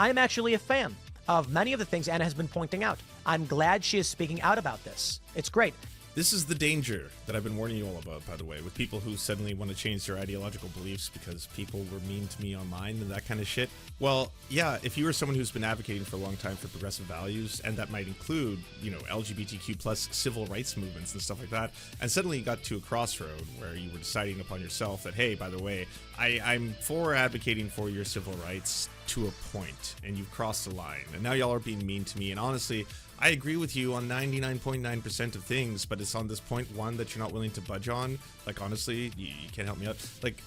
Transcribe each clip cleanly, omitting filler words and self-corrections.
I'm actually a fan of many of the things Anna has been pointing out. I'm glad she is speaking out about this. It's great. This is the danger that I've been warning you all about, by the way, with people who suddenly want to change their ideological beliefs because people were mean to me online and that kind of shit. Well, yeah, if you are someone who's been advocating for a long time for progressive values, and that might include, you know, LGBTQ plus civil rights movements and stuff like that, and suddenly you got to a crossroad where you were deciding upon yourself that, hey, by the way, I'm for advocating for your civil rights to a point, and you've crossed the line, and now y'all are being mean to me, and honestly, I agree with you on 99.9% of things, but it's on this point one that you're not willing to budge on. Like, honestly, you can't help me out. Like,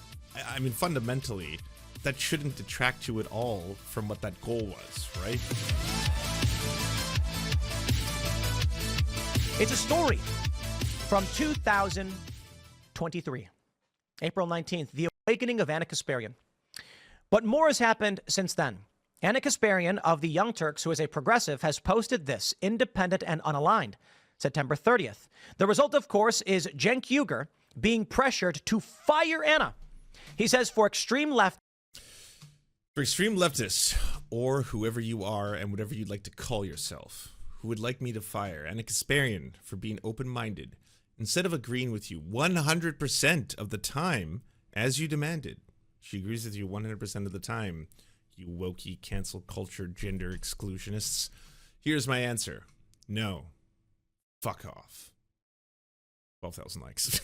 I mean, fundamentally, that shouldn't detract you at all from what that goal was, right? It's a story from 2023, April 19th, the awakening of Ana Kasparian. But more has happened since then. Ana Kasparian of the Young Turks, who is a progressive, has posted this, independent and unaligned, September 30th. The result, of course, is Cenk Uygur being pressured to fire Ana. He says for extreme leftists, or whoever you are and whatever you'd like to call yourself, who would like me to fire Ana Kasparian for being open-minded, instead of agreeing with you 100% of the time, as you demanded. She agrees with you 100% of the time. You wokey, cancel culture, gender exclusionists. Here's my answer. No. Fuck off. 12,000 likes.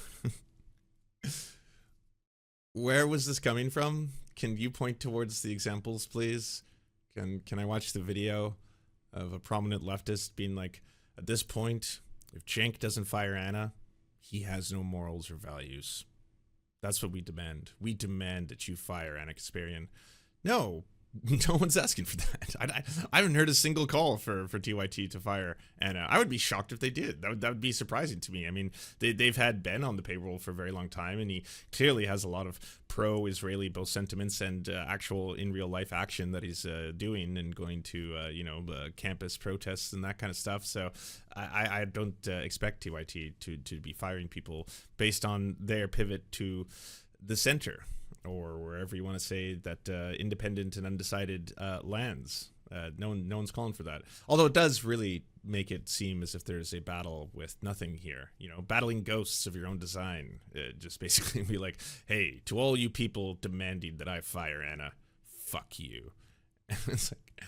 Where was this coming from? Can you point towards the examples, please? Can I watch the video of a prominent leftist being like, at this point, if Cenk doesn't fire Ana, he has no morals or values. That's what we demand. We demand that you fire Ana Kasparian. No. No one's asking for that. I haven't heard a single call for TYT to fire Ana. I would be shocked if they did. That would be surprising to me. I mean, they've had Ben on the payroll for a very long time, and he clearly has a lot of pro-Israeli both sentiments and actual in real life action that he's doing and going to campus protests and that kind of stuff. So I don't expect TYT to be firing people based on their pivot to the center, or wherever you want to say that independent and undecided lands. No one's calling for that. Although it does really make it seem as if there's a battle with nothing here. You know, battling ghosts of your own design. Just basically be like, hey, to all you people demanding that I fire Ana, fuck you. It's like,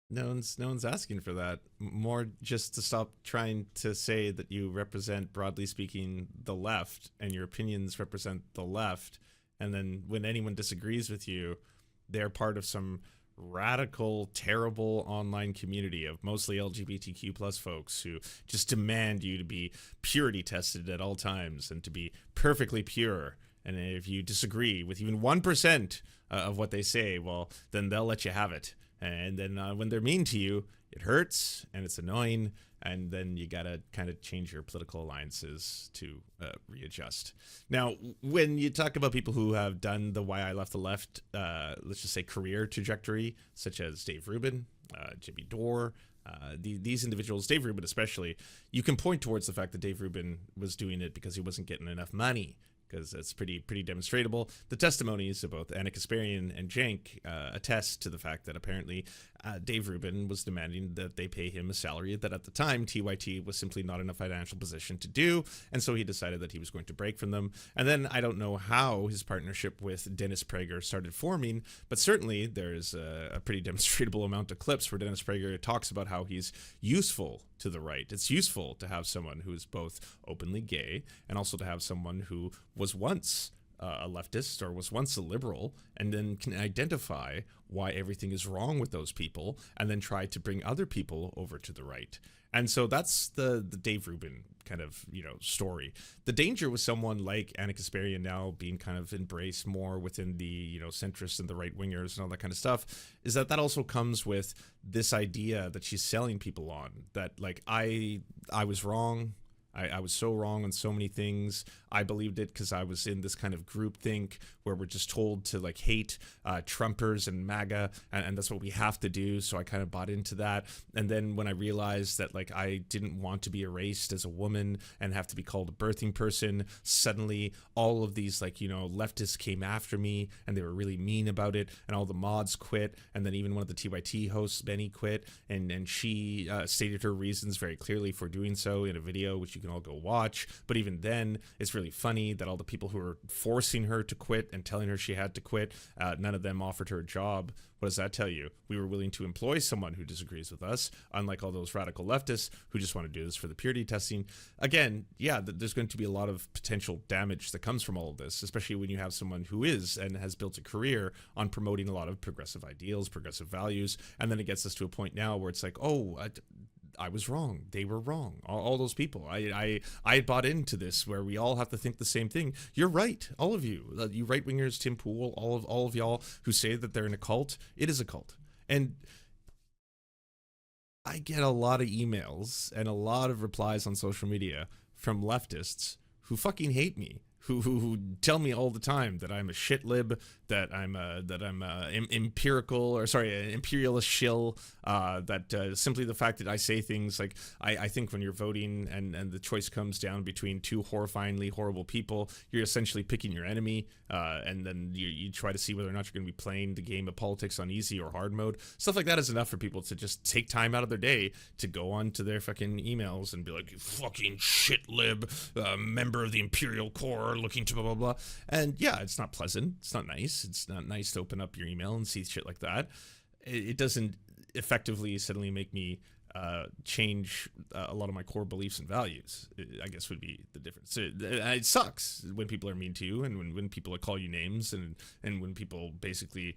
no one's asking for that. More just to stop trying to say that you represent, broadly speaking, the left, and your opinions represent the left. And then when anyone disagrees with you, they're part of some radical, terrible online community of mostly LGBTQ plus folks who just demand you to be purity tested at all times and to be perfectly pure. And if you disagree with even 1% of what they say, well, then they'll let you have it. And then when they're mean to you, it hurts and it's annoying. And then you got to kind of change your political alliances to readjust. Now, when you talk about people who have done the why I left the left, let's just say career trajectory, such as Dave Rubin, Jimmy Dore, these individuals, Dave Rubin especially, you can point towards the fact that Dave Rubin was doing it because he wasn't getting enough money, because that's pretty demonstrable. The testimonies of both Ana Kasparian and Cenk attest to the fact that apparently Dave Rubin was demanding that they pay him a salary that at the time TYT was simply not in a financial position to do, and so he decided that he was going to break from them. And then I don't know how his partnership with Dennis Prager started forming, but certainly there's a pretty demonstrable amount of clips where Dennis Prager talks about how he's useful to the right. It's useful to have someone who is both openly gay and also to have someone who was once a leftist or was once a liberal, and then can identify why everything is wrong with those people and then try to bring other people over to the right. And so that's the Dave Rubin kind of, story. The danger with someone like Ana Kasparian now being kind of embraced more within the, centrists and the right wingers and all that kind of stuff is that also comes with this idea that she's selling people on, that like, I was wrong. I was so wrong on so many things. I believed it because I was in this kind of groupthink where we're just told to like hate Trumpers and MAGA, and that's what we have to do. So I kind of bought into that. And then when I realized that like I didn't want to be erased as a woman and have to be called a birthing person, suddenly all of these like, you know, leftists came after me and they were really mean about it, and all the mods quit. And then even one of the TYT hosts, Benny, quit, and she stated her reasons very clearly for doing so in a video, which you can all go watch. But even then, it's really funny that all the people who were forcing her to quit and telling her she had to quit, none of them offered her a job. What does that tell you? We were willing to employ someone who disagrees with us, unlike all those radical leftists who just want to do this for the purity testing. Again, yeah, there's going to be a lot of potential damage that comes from all of this, especially when you have someone who is and has built a career on promoting a lot of progressive ideals, progressive values, and then it gets us to a point now where it's like, oh, I was wrong. They were wrong. All those people. I bought into this where we all have to think the same thing. You're right. All of you. You right-wingers, Tim Pool, all of y'all who say that they're in a cult. It is a cult. And I get a lot of emails and a lot of replies on social media from leftists who fucking hate me. Who tell me all the time that I'm a shit lib, that I'm imperialist shill, that simply the fact that I say things like I think when you're voting and the choice comes down between two horrifyingly horrible people, you're essentially picking your enemy, and then you try to see whether or not you're going to be playing the game of politics on easy or hard mode. Stuff like that is enough for people to just take time out of their day to go on to their fucking emails and be like, you fucking shit lib, member of the Imperial Corps, looking to blah blah blah. And yeah, it's not pleasant, it's not nice, it's not nice to open up your email and see shit like that. It doesn't effectively suddenly make me change a lot of my core beliefs and values, I guess would be the difference. It sucks when people are mean to you, and when people call you names, and when people basically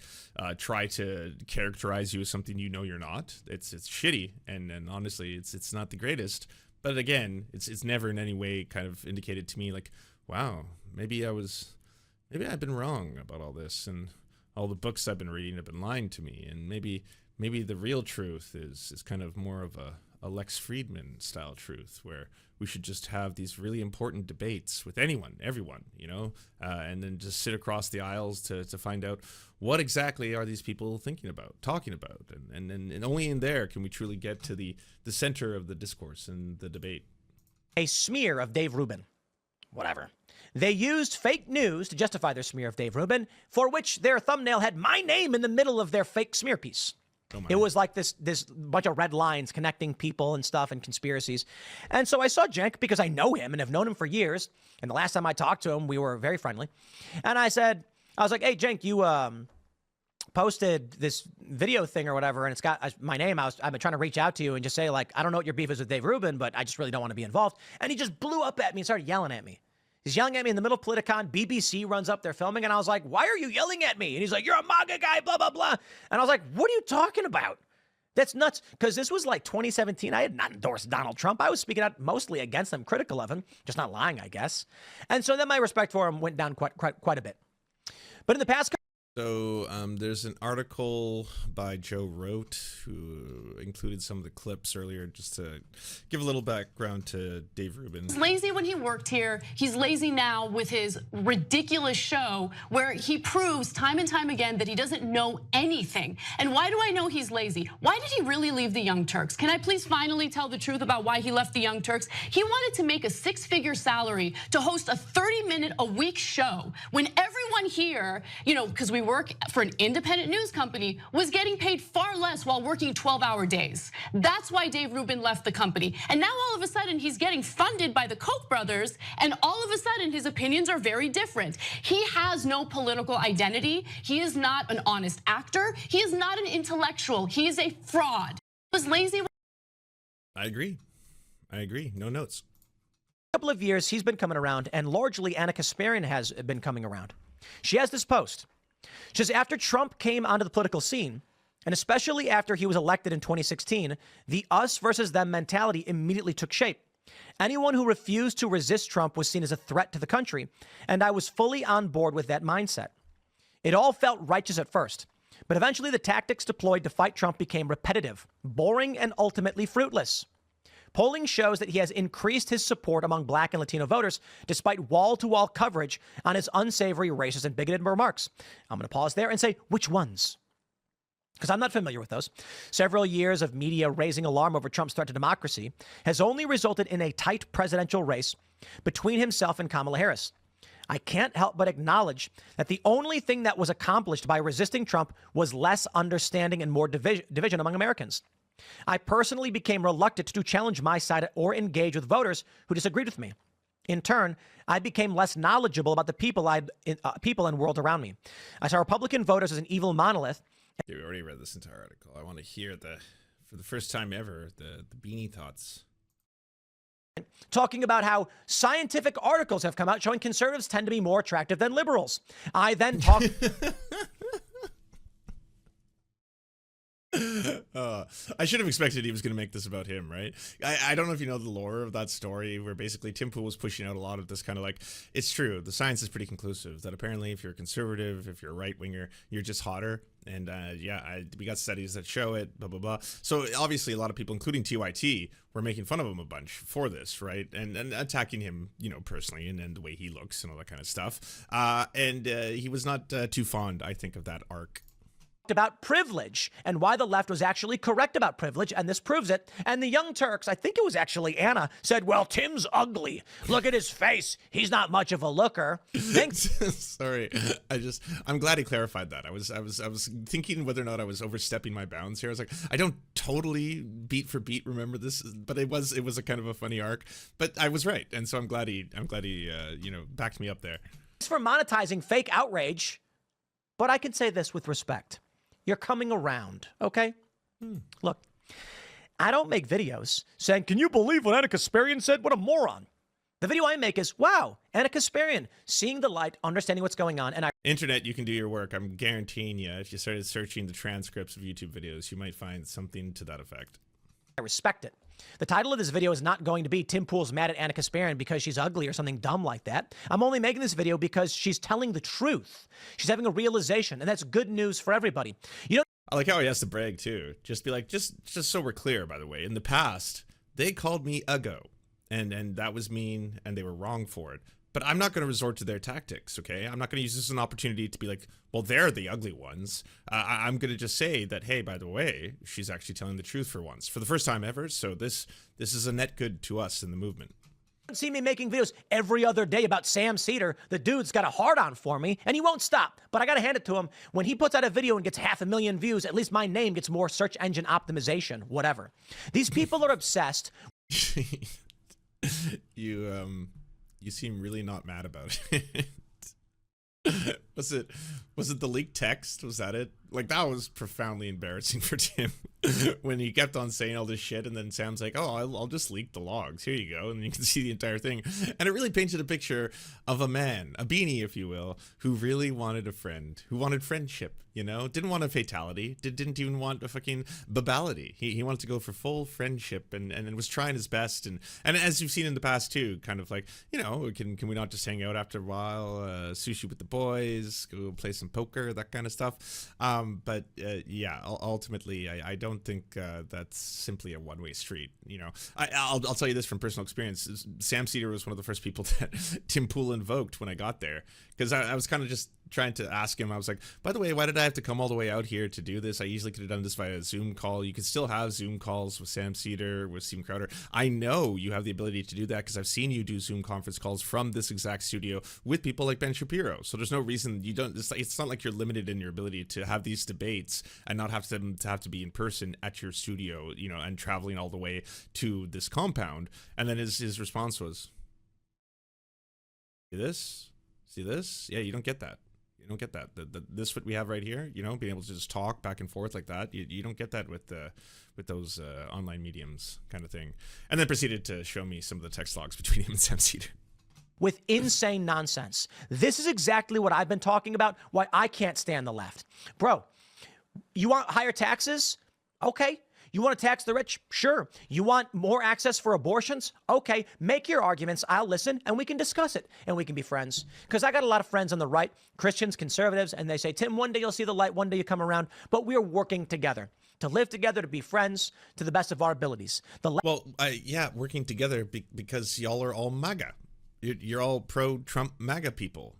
try to characterize you as something you know you're not. It's shitty, and honestly it's not the greatest. But again, it's never in any way kind of indicated to me like, wow, maybe I've been wrong about all this, and all the books I've been reading have been lying to me, and maybe the real truth is kind of more of a Lex Friedman style truth, where we should just have these really important debates with everyone, you know, and then just sit across the aisles to find out what exactly are these people thinking about, talking about, and only in there can we truly get to the center of the discourse and the debate. A smear of Dave Rubin. Whatever. They used fake news to justify their smear of Dave Rubin, for which their thumbnail had my name in the middle of their fake smear piece. It was like this bunch of red lines connecting people and stuff and conspiracies. And so I saw Cenk, because I know him and have known him for years. And the last time I talked to him, we were very friendly. And I was like, hey, Cenk, you posted this video thing or whatever, and it's got my name. I've been trying to reach out to you and just say, like, I don't know what your beef is with Dave Rubin, but I just really don't want to be involved. And he just blew up at me and started yelling at me. He's yelling at me in the middle of Politicon. BBC runs up, they're filming, and I was like, why are you yelling at me? And he's like, you're a MAGA guy, blah, blah, blah. And I was like, what are you talking about? That's nuts. Because this was like 2017. I had not endorsed Donald Trump. I was speaking out mostly against him, critical of him, just not lying, I guess. And so then my respect for him went down quite a bit. But in the past... So there's an article by Joe Rote who included some of the clips earlier, just to give a little background to Dave Rubin. He's lazy when he worked here. He's lazy now with his ridiculous show where he proves time and time again that he doesn't know anything. And why do I know he's lazy? Why did he really leave the Young Turks? Can I please finally tell the truth about why he left the Young Turks? He wanted to make a 6-figure salary to host a 30-minute-a-week show when everyone here, you know, because we work for an independent news company, was getting paid far less while working 12-hour days. That's why Dave Rubin left the company. And now all of a sudden he's getting funded by the Koch brothers, and all of a sudden his opinions are very different. He has no political identity. He is not an honest actor. He is not an intellectual. He is a fraud. He was lazy. I agree. No notes. Couple of years he's been coming around, and largely Ana Kasparian has been coming around. She has this post. She says, after Trump came onto the political scene, and especially after he was elected in 2016, the us versus them mentality immediately took shape. Anyone who refused to resist Trump was seen as a threat to the country, and I was fully on board with that mindset. It all felt righteous at first, but eventually the tactics deployed to fight Trump became repetitive, boring, and ultimately fruitless. Polling shows that he has increased his support among Black and Latino voters despite wall-to-wall coverage on his unsavory, racist, and bigoted remarks. I'm going to pause there and say, which ones? Because I'm not familiar with those. Several years of media raising alarm over Trump's threat to democracy has only resulted in a tight presidential race between himself and Kamala Harris. I can't help but acknowledge that the only thing that was accomplished by resisting Trump was less understanding and more division among Americans. I personally became reluctant to challenge my side or engage with voters who disagreed with me. In turn, I became less knowledgeable about the people and world around me. I saw Republican voters as an evil monolith. We already read this entire article. I want to hear for the first time ever, the beanie thoughts. Talking about how scientific articles have come out showing conservatives tend to be more attractive than liberals. I then talked... I should have expected he was going to make this about him, right? I don't know if you know the lore of that story where basically Tim Pool was pushing out a lot of this kind of like, it's true, the science is pretty conclusive that apparently if you're a conservative, if you're a right-winger, you're just hotter. And we got studies that show it, blah, blah, blah. So obviously a lot of people, including TYT, were making fun of him a bunch for this, right? And attacking him, personally and the way he looks and all that kind of stuff. And he was not too fond, I think, of that arc. About privilege and why the left was actually correct about privilege, and this proves it. And the Young Turks, I think it was actually Anna, said, well, Tim's ugly. Look at his face. He's not much of a looker. Thanks. Sorry. I'm glad he clarified that. I was thinking whether or not I was overstepping my bounds here. I was like, I don't totally beat for beat remember this, but it was a kind of a funny arc, but I was right. And so I'm glad he backed me up there. Thanks for monetizing fake outrage, but I can say this with respect. You're coming around, okay? Look, I don't make videos saying, can you believe what Ana Kasparian said? What a moron. The video I make is, wow, Ana Kasparian, seeing the light, understanding what's going on. And Internet, you can do your work. I'm guaranteeing you, if you started searching the transcripts of YouTube videos, you might find something to that effect. I respect it. The title of this video is not going to be Tim Pool's mad at Ana Kasparian because she's ugly or something dumb like that. I'm only making this video because she's telling the truth. She's having a realization, and that's good news for everybody. I like how he has to brag too. Just be like, just so we're clear, by the way, in the past, they called me uggo, and that was mean, and they were wrong for it. But I'm not going to resort to their tactics, okay? I'm not going to use this as an opportunity to be like, well, they're the ugly ones. I'm going to just say that, hey, by the way, she's actually telling the truth for once, for the first time ever. So this is a net good to us in the movement. You see me making videos every other day about Sam Cedar. The dude's got a hard-on for me, and he won't stop. But I got to hand it to him. When he puts out a video and gets 500,000 views, at least my name gets more search engine optimization, whatever. These people are obsessed. You seem really not mad about it. Was it the leaked text? Was that it? Like, that was profoundly embarrassing for Tim when he kept on saying all this shit, and then Sam's like, oh, I'll just leak the logs. Here you go. And you can see the entire thing. And it really painted a picture of a man, a beanie, if you will, who really wanted a friend, who wanted friendship, didn't want a fatality, didn't even want a fucking babality. He wanted to go for full friendship and was trying his best. And as you've seen in the past too, kind of like, can we not just hang out after a while, sushi with the boys, go play some poker, that kind of stuff. But yeah, ultimately, I don't think that's simply a one-way street. I'll tell you this from personal experience. Sam Cedar was one of the first people that Tim Pool invoked when I got there, because I was kind of just trying to ask him. I was like, by the way, why did I have to come all the way out here to do this? I easily could have done this via a Zoom call. You could still have Zoom calls with Sam Cedar, with Steve Crowder. I know you have the ability to do that because I've seen you do Zoom conference calls from this exact studio with people like Ben Shapiro. So there's no reason you don't. It's not like you're limited in your ability to have these debates and not have to be in person at your studio, and traveling all the way to this compound. And then his response was, see this? Yeah, you don't get that. You don't get that. This what we have right here, being able to just talk back and forth like that. You don't get that with those online mediums kind of thing. And then proceeded to show me some of the text logs between him and Sam Cedar. With insane nonsense. This is exactly what I've been talking about, why I can't stand the left. Bro, you want higher taxes? Okay. You want to tax the rich? Sure. You want more access for abortions? Okay. Make your arguments. I'll listen, and we can discuss it, and we can be friends. Because I got a lot of friends on the right, Christians, conservatives, and they say, Tim, one day you'll see the light, one day you come around, but we're working together. to live together, to be friends to the best of our abilities. Well, yeah, working together because y'all are all MAGA. You're all pro-Trump MAGA people.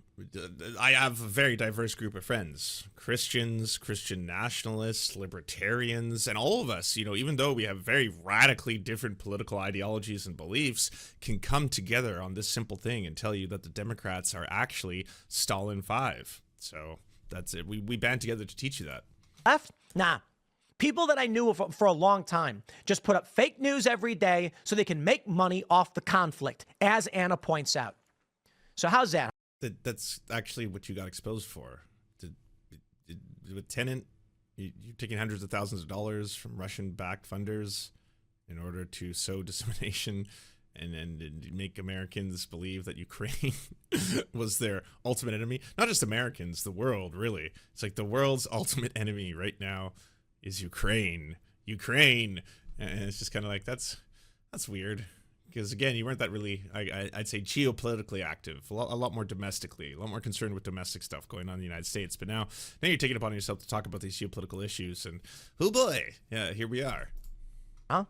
I have a very diverse group of friends: Christians, Christian nationalists, libertarians, and all of us, even though we have very radically different political ideologies and beliefs, can come together on this simple thing and tell you that the Democrats are actually Stalin 5. So that's it. We band together to teach you that. Left? Nah. People that I knew for a long time just put up fake news every day so they can make money off the conflict, as Ana points out. So how's that? That's actually what you got exposed for. With Tenant, you're taking hundreds of thousands of dollars from Russian-backed funders in order to sow dissemination and make Americans believe that Ukraine was their ultimate enemy. Not just Americans, the world, really. It's like the world's ultimate enemy right now is Ukraine. And it's just kind of like, that's weird. Because again, you weren't that really, I'd say, geopolitically active, a lot more domestically, a lot more concerned with domestic stuff going on in the United States. But now you're taking it upon yourself to talk about these geopolitical issues, and oh boy, yeah, here we are. Huh?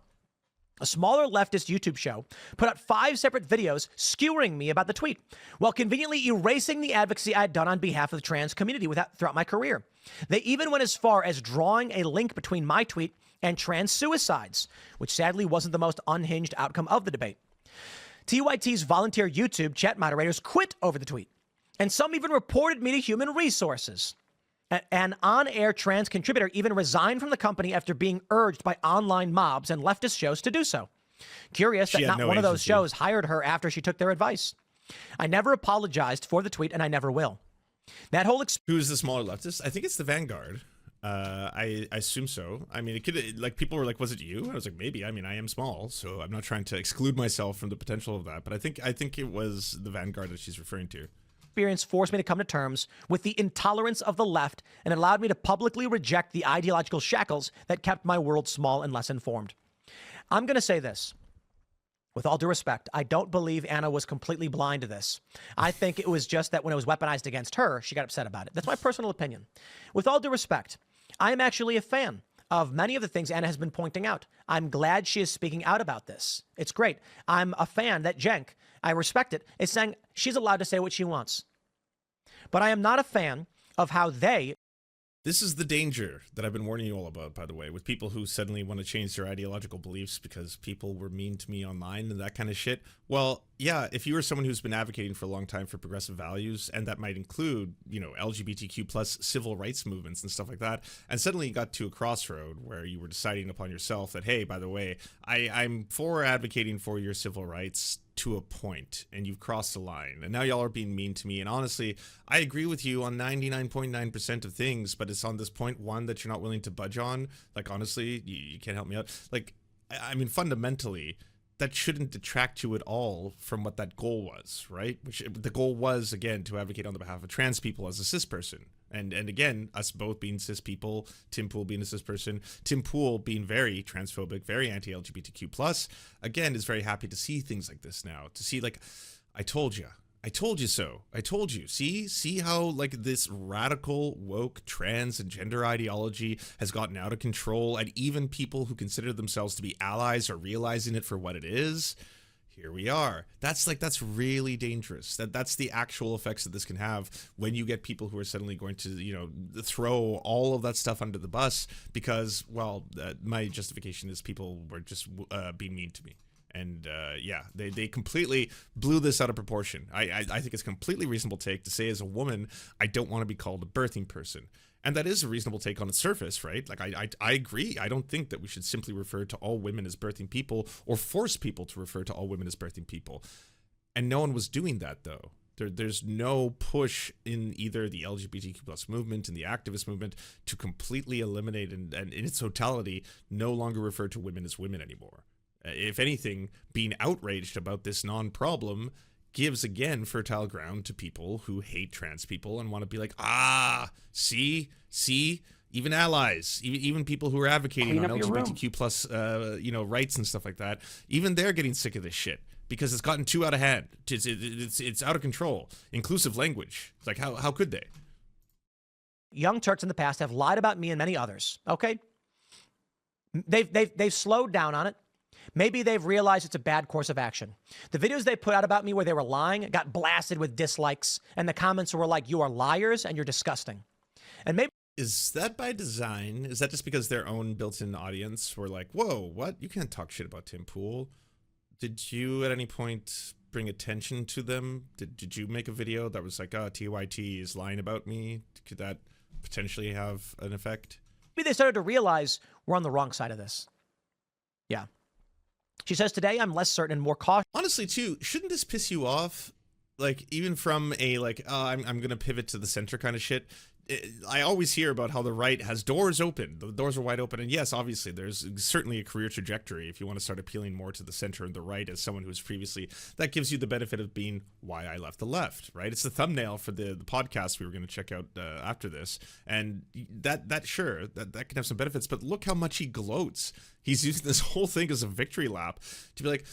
A smaller leftist YouTube show put out 5 separate videos skewering me about the tweet, while conveniently erasing the advocacy I had done on behalf of the trans community throughout my career. They even went as far as drawing a link between my tweet and trans suicides, which sadly wasn't the most unhinged outcome of the debate. TYT's volunteer YouTube chat moderators quit over the tweet, and some even reported me to Human Resources. An on-air trans contributor even resigned from the company after being urged by online mobs and leftist shows to do so. Curious that not one of those shows hired her after she took their advice. I never apologized for the tweet, and I never will. That whole Who's the smaller leftist? I think it's the Vanguard. I assume so. I mean, it could, like, people were like, was it you? I was like, maybe. I mean, I am small, so I'm not trying to exclude myself from the potential of that. But I think it was the Vanguard that she's referring to. Experience forced me to come to terms with the intolerance of the left and allowed me to publicly reject the ideological shackles that kept my world small and less informed. I'm going to say this. With all due respect, I don't believe Ana was completely blind to this. I think it was just that when it was weaponized against her, she got upset about it. That's my personal opinion. With all due respect, I am actually a fan of many of the things Ana has been pointing out. I'm glad she is speaking out about this. It's great. I'm a fan that Cenk, I respect it, is saying she's allowed to say what she wants. But I am not a fan of how they... This is the danger that I've been warning you all about, by the way, with people who suddenly want to change their ideological beliefs because people were mean to me online and that kind of shit. Well, yeah, if you are someone who's been advocating for a long time for progressive values, and that might include, LGBTQ plus civil rights movements and stuff like that, and suddenly you got to a crossroad where you were deciding upon yourself that, hey, by the way, I'm for advocating for your civil rights to a point, and you've crossed the line, and now y'all are being mean to me. And honestly, I agree with you on 99.9% of things, but it's on this point one that you're not willing to budge on. Like, honestly, you can't help me out. Like, I mean, fundamentally, that shouldn't detract you at all from what that goal was, right? Which the goal was, again, to advocate on the behalf of trans people as a cis person. And again, us both being cis people, Tim Pool being a cis person, Tim Pool being very transphobic, very anti-LGBTQ+, again, is very happy to see things like this now. To see, like, I told you so. I told you. See how, like, this radical, woke, trans, and gender ideology has gotten out of control, and even people who consider themselves to be allies are realizing it for what it is? Here we are. That's really dangerous. That's the actual effects that this can have when you get people who are suddenly going to, throw all of that stuff under the bus because, well, my justification is people were just being mean to me. And yeah, they completely blew this out of proportion. I think it's a completely reasonable take to say as a woman, I don't want to be called a birthing person. And that is a reasonable take on its surface, right? Like, I agree. I don't think that we should simply refer to all women as birthing people or force people to refer to all women as birthing people. And no one was doing that, though. There's no push in either the LGBTQ plus movement and the activist movement to completely eliminate and in its totality no longer refer to women as women anymore. If anything, being outraged about this non-problem gives, again, fertile ground to people who hate trans people and want to be like, see, even allies, even people who are advocating on LGBTQ plus, rights and stuff like that, even they're getting sick of this shit because it's gotten too out of hand. It's out of control. Inclusive language. It's like, how could they? Young Turks in the past have lied about me and many others, okay? They've slowed down on it. Maybe they've realized it's a bad course of action. The videos they put out about me where they were lying got blasted with dislikes, and the comments were like, "You are liars and you're disgusting." And maybe Is that by design? Is that just because their own built-in audience were like, "Whoa, what? You can't talk shit about Tim Pool"? Did you at any point bring attention to them? Did you make a video that was like, "Oh, TYT is lying about me"? Could that potentially have an effect? they started to realize we're on the wrong side of this. Yeah. She says, "Today I'm less certain and more cautious." Honestly, too, shouldn't this piss you off? Like, even from a, like, oh, I'm going to pivot to the center kind of shit. I always hear about how the right has doors open. The doors are wide open. And yes, obviously, there's certainly a career trajectory if you want to start appealing more to the center and the right as someone who's previously, that gives you the benefit of being why I left the left, right? It's the thumbnail for the podcast we were going to check out after this. And that can have some benefits. But look how much he gloats. He's using this whole thing as a victory lap to be like,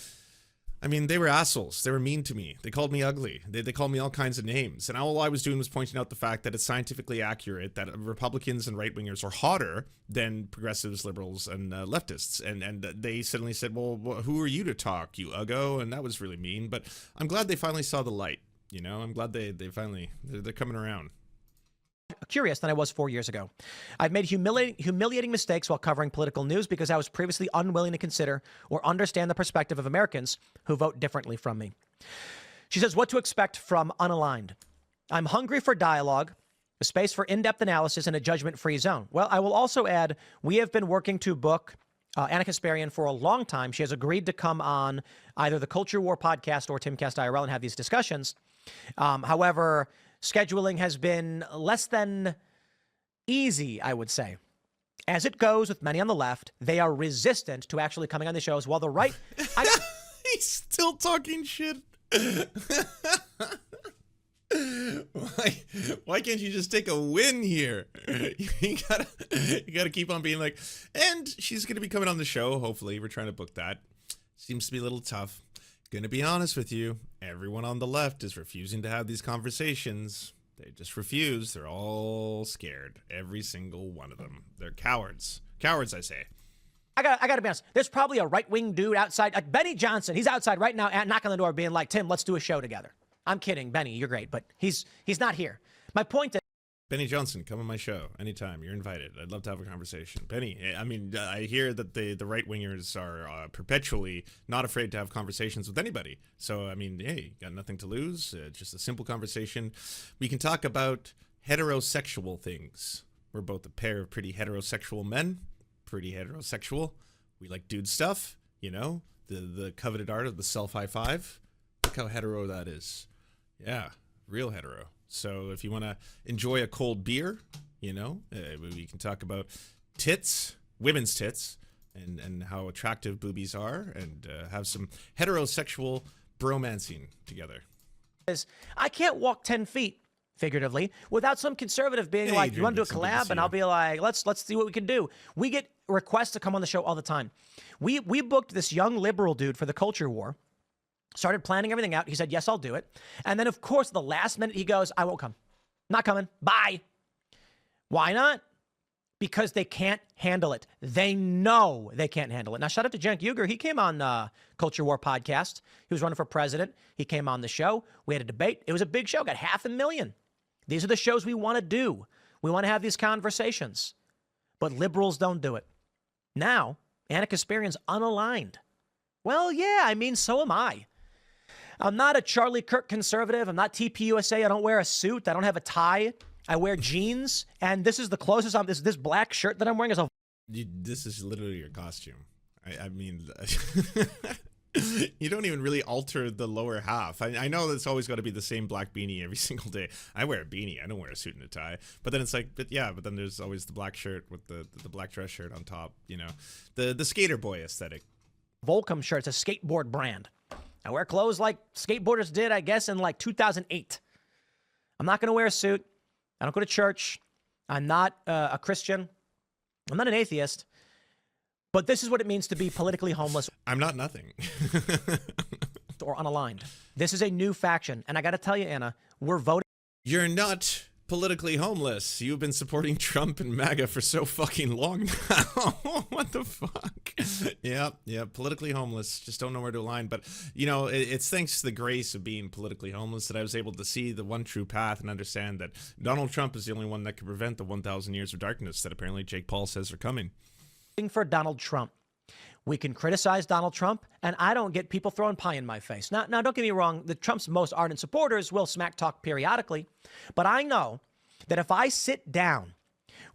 I mean, they were assholes. They were mean to me. They called me ugly. They called me all kinds of names. And all I was doing was pointing out the fact that it's scientifically accurate that Republicans and right-wingers are hotter than progressives, liberals, and leftists. And they suddenly said, well, who are you to talk, you uggo? And that was really mean. But I'm glad they finally saw the light. You know, I'm glad they're coming around. Curious than I was 4 years ago. I've made humiliating mistakes while covering political news because I was previously unwilling to consider or understand the perspective of Americans who vote differently from me. She says, what to expect from Unaligned. I'm hungry for dialogue, a space for in-depth analysis, and a judgment-free zone. Well, I will also add, we have been working to book Ana Kasparian for a long time. She has agreed to come on either the Culture War podcast or Timcast IRL and have these discussions. However, scheduling has been less than easy, I would say. As it goes with many on the left, they are resistant to actually coming on the shows, while the right... He's still talking shit. Why can't you just take a win here? You gotta keep on being like, and she's gonna be coming on the show, hopefully. We're trying to book that. Seems to be a little tough. Gonna be honest with you, everyone on the left is refusing to have these conversations. They just refuse. They're all scared. Every single one of them. They're cowards. Cowards, I say. I gotta be honest. There's probably a right-wing dude outside, like Benny Johnson. He's outside right now, knocking on the door, being like, "Tim, let's do a show together." I'm kidding, Benny. You're great, but he's not here. My point is, Benny Johnson, come on my show anytime. You're invited. I'd love to have a conversation. Benny, I mean, I hear that the right-wingers are perpetually not afraid to have conversations with anybody. So, I mean, hey, got nothing to lose. Just a simple conversation. We can talk about heterosexual things. We're both a pair of pretty heterosexual men. Pretty heterosexual. We like dude stuff, you know? The coveted art of the self-high five. Look how hetero that is. Yeah, real hetero. So if you want to enjoy a cold beer, you know, we can talk about tits, women's tits, and how attractive boobies are, and have some heterosexual bromancing together. I can't walk 10 feet, figuratively, without some conservative being like, Adrian, "You want to do a it's good to collab?" see And I'll you. be like, let's see what we can do. We get requests to come on the show all the time. We booked this young liberal dude for the Culture War. Started planning everything out. He said, "Yes, I'll do it." And then, of course, the last minute, he goes, "I won't come. Not coming. Bye." Why not? Because they can't handle it. They know they can't handle it. Now, shout out to Cenk Uygur. He came on Culture War podcast. He was running for president. He came on the show. We had a debate. It was a big show. Got 500,000. These are the shows we want to do. We want to have these conversations. But liberals don't do it. Now, Ana Kasparian's unaligned. Well, yeah, I mean, so am I. I'm not a Charlie Kirk conservative. I'm not TPUSA. I don't wear a suit. I don't have a tie. I wear jeans. And this is the closest I'm, this black shirt that I'm wearing is a... This is literally your costume. I mean, you don't even really alter the lower half. I know that's always got to be the same black beanie every single day. I wear a beanie. I don't wear a suit and a tie. But then it's like, but then there's always the black shirt with the black dress shirt on top, you know, the skater boy aesthetic. Volcom shirt. It's a skateboard brand. I wear clothes like skateboarders did, I guess, in like 2008. I'm not going to wear a suit. I don't go to church. I'm not a Christian. I'm not an atheist. But this is what it means to be politically homeless. I'm not nothing. Or unaligned. This is a new faction. And I got to tell you, Anna, we're voting. You're not politically homeless. You've been supporting Trump and MAGA for so fucking long now. What the fuck? Yeah, politically homeless. Just don't know where to align. But, you know, it's thanks to the grace of being politically homeless that I was able to see the one true path and understand that Donald Trump is the only one that can prevent the 1,000 years of darkness that apparently Jake Paul says are coming. For Donald Trump. We can criticize Donald Trump, and I don't get people throwing pie in my face. Now, don't get me wrong, the Trump's most ardent supporters will smack talk periodically, but I know that if I sit down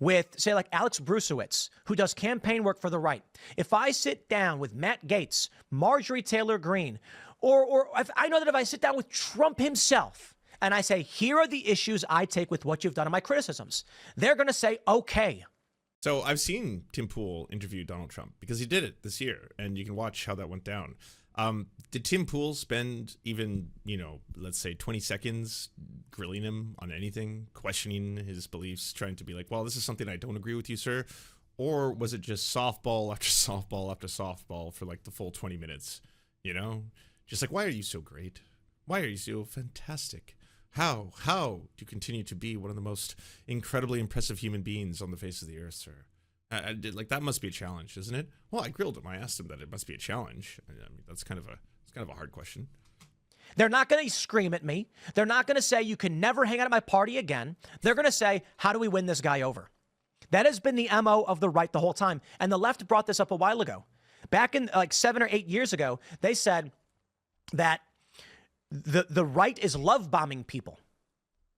with, say, like Alex Brusewitz, who does campaign work for the right, if I sit down with Matt Gaetz, Marjorie Taylor Greene, or if I know that if I sit down with Trump himself, and I say, here are the issues I take with what you've done in my criticisms, they're going to say, okay. So I've seen Tim Pool interview Donald Trump because he did it this year, and you can watch how that went down. Did Tim Pool spend even, you know, let's say 20 seconds grilling him on anything, questioning his beliefs, trying to be like, well, this is something I don't agree with you, sir? Or was it just softball after softball after softball for like the full 20 minutes? You know, just like, why are you so great? Why are you so fantastic? How do you continue to be one of the most incredibly impressive human beings on the face of the earth, sir? Like, that must be a challenge, isn't it? Well, I grilled him. I asked him that it must be a challenge. I mean, it's kind of a hard question. They're not going to scream at me. They're not going to say you can never hang out at my party again. They're going to say, how do we win this guy over? That has been the MO of the right the whole time. And the left brought this up a while ago. Back in like 7 or 8 years ago, they said that the right is love bombing people.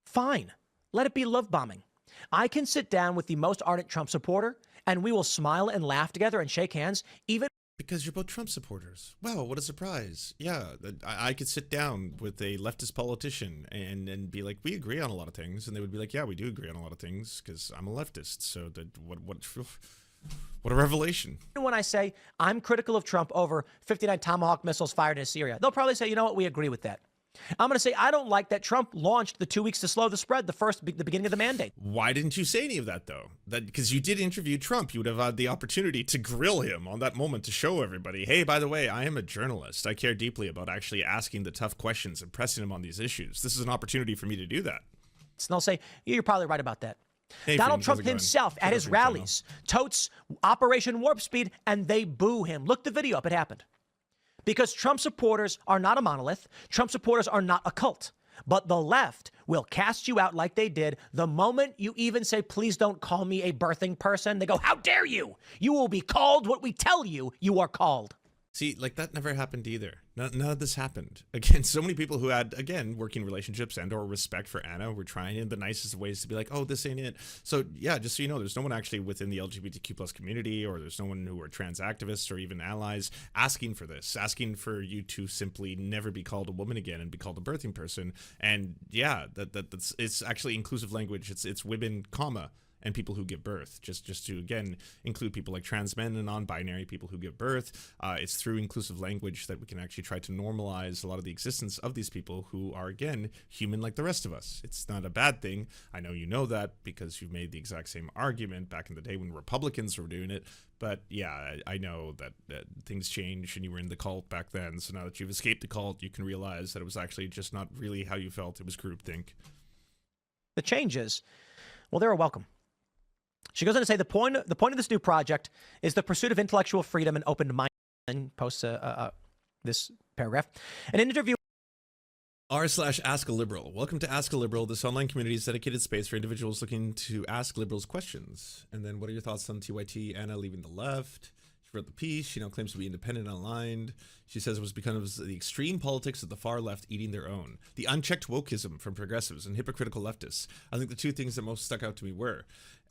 Fine. Let it be love bombing. I can sit down with the most ardent Trump supporter and we will smile and laugh together and shake hands, even because you're both Trump supporters. Wow, what a surprise. Yeah, I could sit down with a leftist politician and be like, we agree on a lot of things. And they would be like, yeah, we do agree on a lot of things because I'm a leftist. So what a revelation. When I say I'm critical of Trump over 59 Tomahawk missiles fired in Syria, they'll probably say, you know what, we agree with that. I'm going to say I don't like that Trump launched the 2 weeks to slow the spread, the beginning of the mandate. Why didn't you say any of that, though? Because you did interview Trump. You would have had the opportunity to grill him on that moment to show everybody, hey, by the way, I am a journalist. I care deeply about actually asking the tough questions and pressing him on these issues. This is an opportunity for me to do that. And they'll say, you're probably right about that. Hey, Donald Trump himself at his rallies totes Operation Warp Speed, and they boo him. Look the video up. It happened. Because Trump supporters are not a monolith. Trump supporters are not a cult. But the left will cast you out like they did the moment you even say, please don't call me a birthing person. They go, how dare you? You will be called what we tell you you are called. See, like, that never happened either. None of this happened. Again, so many people who had, again, working relationships and or respect for Anna were trying in the nicest ways to be like, oh, this ain't it. So, yeah, just so you know, there's no one actually within the LGBTQ plus community, or there's no one who are trans activists or even allies asking for this, asking for you to simply never be called a woman again and be called a birthing person. And, yeah, that's it's actually inclusive language. It's women, comma, and people who give birth, just to, again, include people like trans men and non-binary people who give birth. It's through inclusive language that we can actually try to normalize a lot of the existence of these people who are, again, human like the rest of us. It's not a bad thing. I know you know that because you've made the exact same argument back in the day when Republicans were doing it. But yeah, I know that things change and you were in the cult back then. So now that you've escaped the cult, you can realize that it was actually just not really how you felt. It was groupthink. The changes, well, they're welcome. She goes on to say the point of this new project is the pursuit of intellectual freedom and open mind. And posts this paragraph. An interview. r/AskALiberal. Welcome to Ask a Liberal, this online community's dedicated space for individuals looking to ask liberals questions. And then, what are your thoughts on TYT Anna leaving the left? She wrote the piece. She now claims to be independent and aligned. She says it was because of the extreme politics of the far left eating their own, the unchecked wokeism from progressives and hypocritical leftists. I think the two things that most stuck out to me were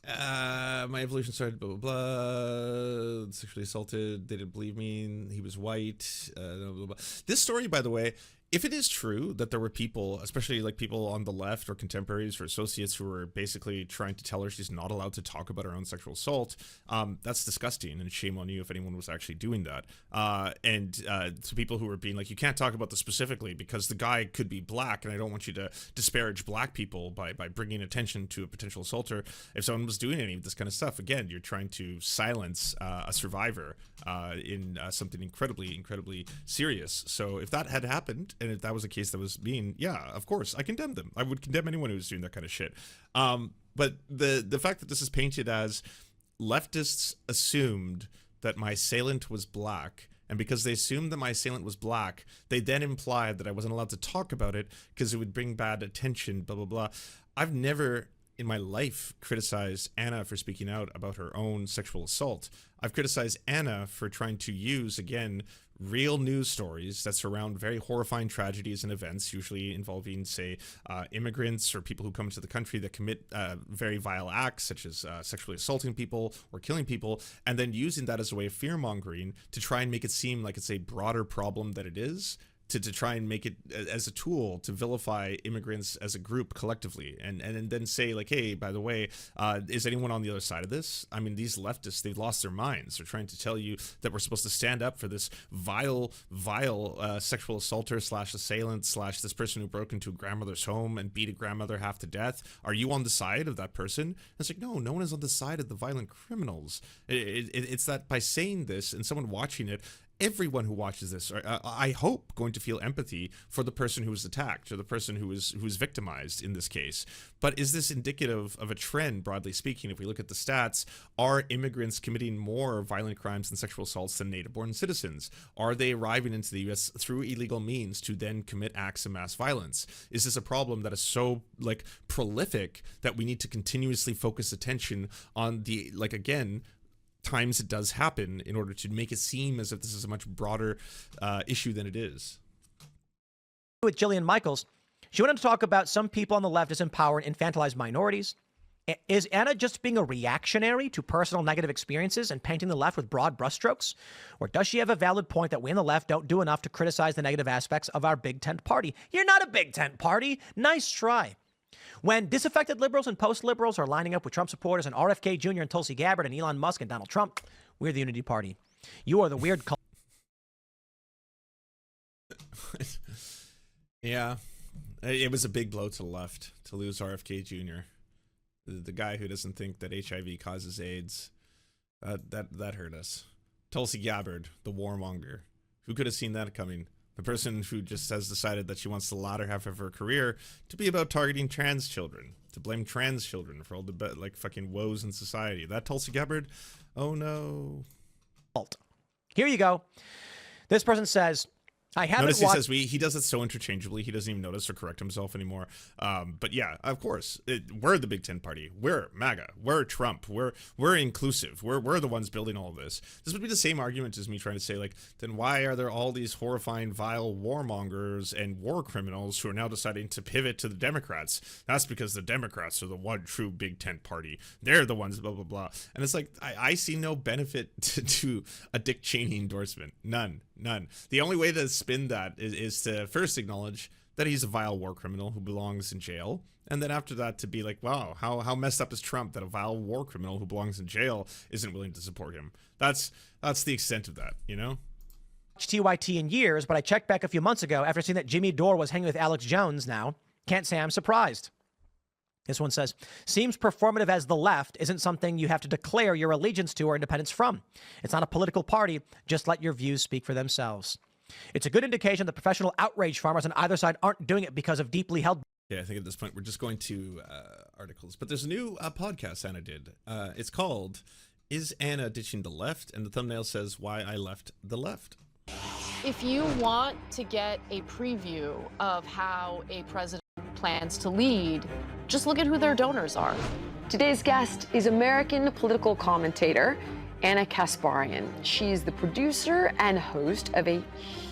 my evolution started, blah, blah, blah, sexually assaulted, they didn't believe me, he was white, blah, blah, blah. This story, by the way, if it is true that there were people, especially like people on the left or contemporaries or associates who were basically trying to tell her she's not allowed to talk about her own sexual assault, that's disgusting, and shame on you if anyone was actually doing that. And to people who were being like, you can't talk about this specifically because the guy could be black, and I don't want you to disparage black people by bringing attention to a potential assaulter. If someone was doing any of this kind of stuff, again, you're trying to silence a survivor in something incredibly, incredibly serious. So if that had happened, and if that was a case that was being, yeah, of course, I condemn them. I would condemn anyone who's doing that kind of shit. But the fact that this is painted as leftists assumed that my assailant was black, and because they assumed that my assailant was black, they then implied that I wasn't allowed to talk about it because it would bring bad attention, blah, blah, blah. I've never in my life criticized Ana for speaking out about her own sexual assault. I've criticized Ana for trying to use, again, real news stories that surround very horrifying tragedies and events, usually involving, say, immigrants or people who come to the country that commit very vile acts, such as sexually assaulting people or killing people, and then using that as a way of fear-mongering to try and make it seem like it's a broader problem than it is, to try and make it as a tool to vilify immigrants as a group collectively, and then say, like, hey, by the way, is anyone on the other side of this? I mean, these leftists, they've lost their minds. They're trying to tell you that we're supposed to stand up for this vile sexual assaulter / assailant / this person who broke into a grandmother's home and beat a grandmother half to death. Are you on the side of that person? And it's like, no one is on the side of the violent criminals. It's that by saying this and someone watching it, everyone who watches this, I hope, going to feel empathy for the person who was attacked or the person who was victimized in this case. But is this indicative of a trend, broadly speaking? If we look at the stats, are immigrants committing more violent crimes and sexual assaults than native-born citizens? Are they arriving into the U.S. through illegal means to then commit acts of mass violence? Is this a problem that is so, like, prolific that we need to continuously focus attention on the, like, again, times it does happen in order to make it seem as if this is a much broader issue than it is? With Jillian Michaels, she went on to talk about some people on the left as empower and infantilize minorities. Is Ana just being a reactionary to personal negative experiences and painting the left with broad brushstrokes? Or does she have a valid point that we on the left don't do enough to criticize the negative aspects of our big tent party? You're not a big tent party. Nice try. When disaffected liberals and post-liberals are lining up with Trump supporters and RFK Jr. and Tulsi Gabbard and Elon Musk and Donald Trump, we're the Unity Party. You are the weird cult. Yeah, it was a big blow to the left to lose RFK Jr., the guy who doesn't think that HIV causes AIDS. That hurt us. Tulsi Gabbard, the warmonger. Who could have seen that coming? The person who just has decided that she wants the latter half of her career to be about targeting trans children, to blame trans children for all the like fucking woes in society. That Tulsi Gabbard? Oh no. Here you go. This person says, I haven't Notice watched... he says he does it so interchangeably, he doesn't even notice or correct himself anymore. But yeah, of course, we're the Big Tent Party. We're MAGA. We're Trump. We're inclusive. We're the ones building all of this. This would be the same argument as me trying to say, like, then why are there all these horrifying, vile warmongers and war criminals who are now deciding to pivot to the Democrats? That's because the Democrats are the one true Big Tent Party. They're the ones, blah, blah, blah. And it's like, I see no benefit to a Dick Cheney endorsement. None. The only way to spin that is to first acknowledge that he's a vile war criminal who belongs in jail, and then after that to be like, wow, how messed up is Trump that a vile war criminal who belongs in jail isn't willing to support him? That's the extent of that, you know? TYT in years, but I checked back a few months ago after seeing that Jimmy Dore was hanging with Alex Jones now. Can't say I'm surprised. This one says, seems performative as the left isn't something you have to declare your allegiance to or independence from. It's not a political party. Just let your views speak for themselves. It's a good indication that professional outrage farmers on either side aren't doing it because of deeply held... Yeah, I think at this point we're just going to articles. But there's a new podcast Ana did. It's called, Is Ana Ditching the Left? And the thumbnail says, Why I Left the Left. If you want to get a preview of how a president plans to lead, just look at who their donors are. Today's guest is American political commentator Ana Kasparian. She's the producer and host of a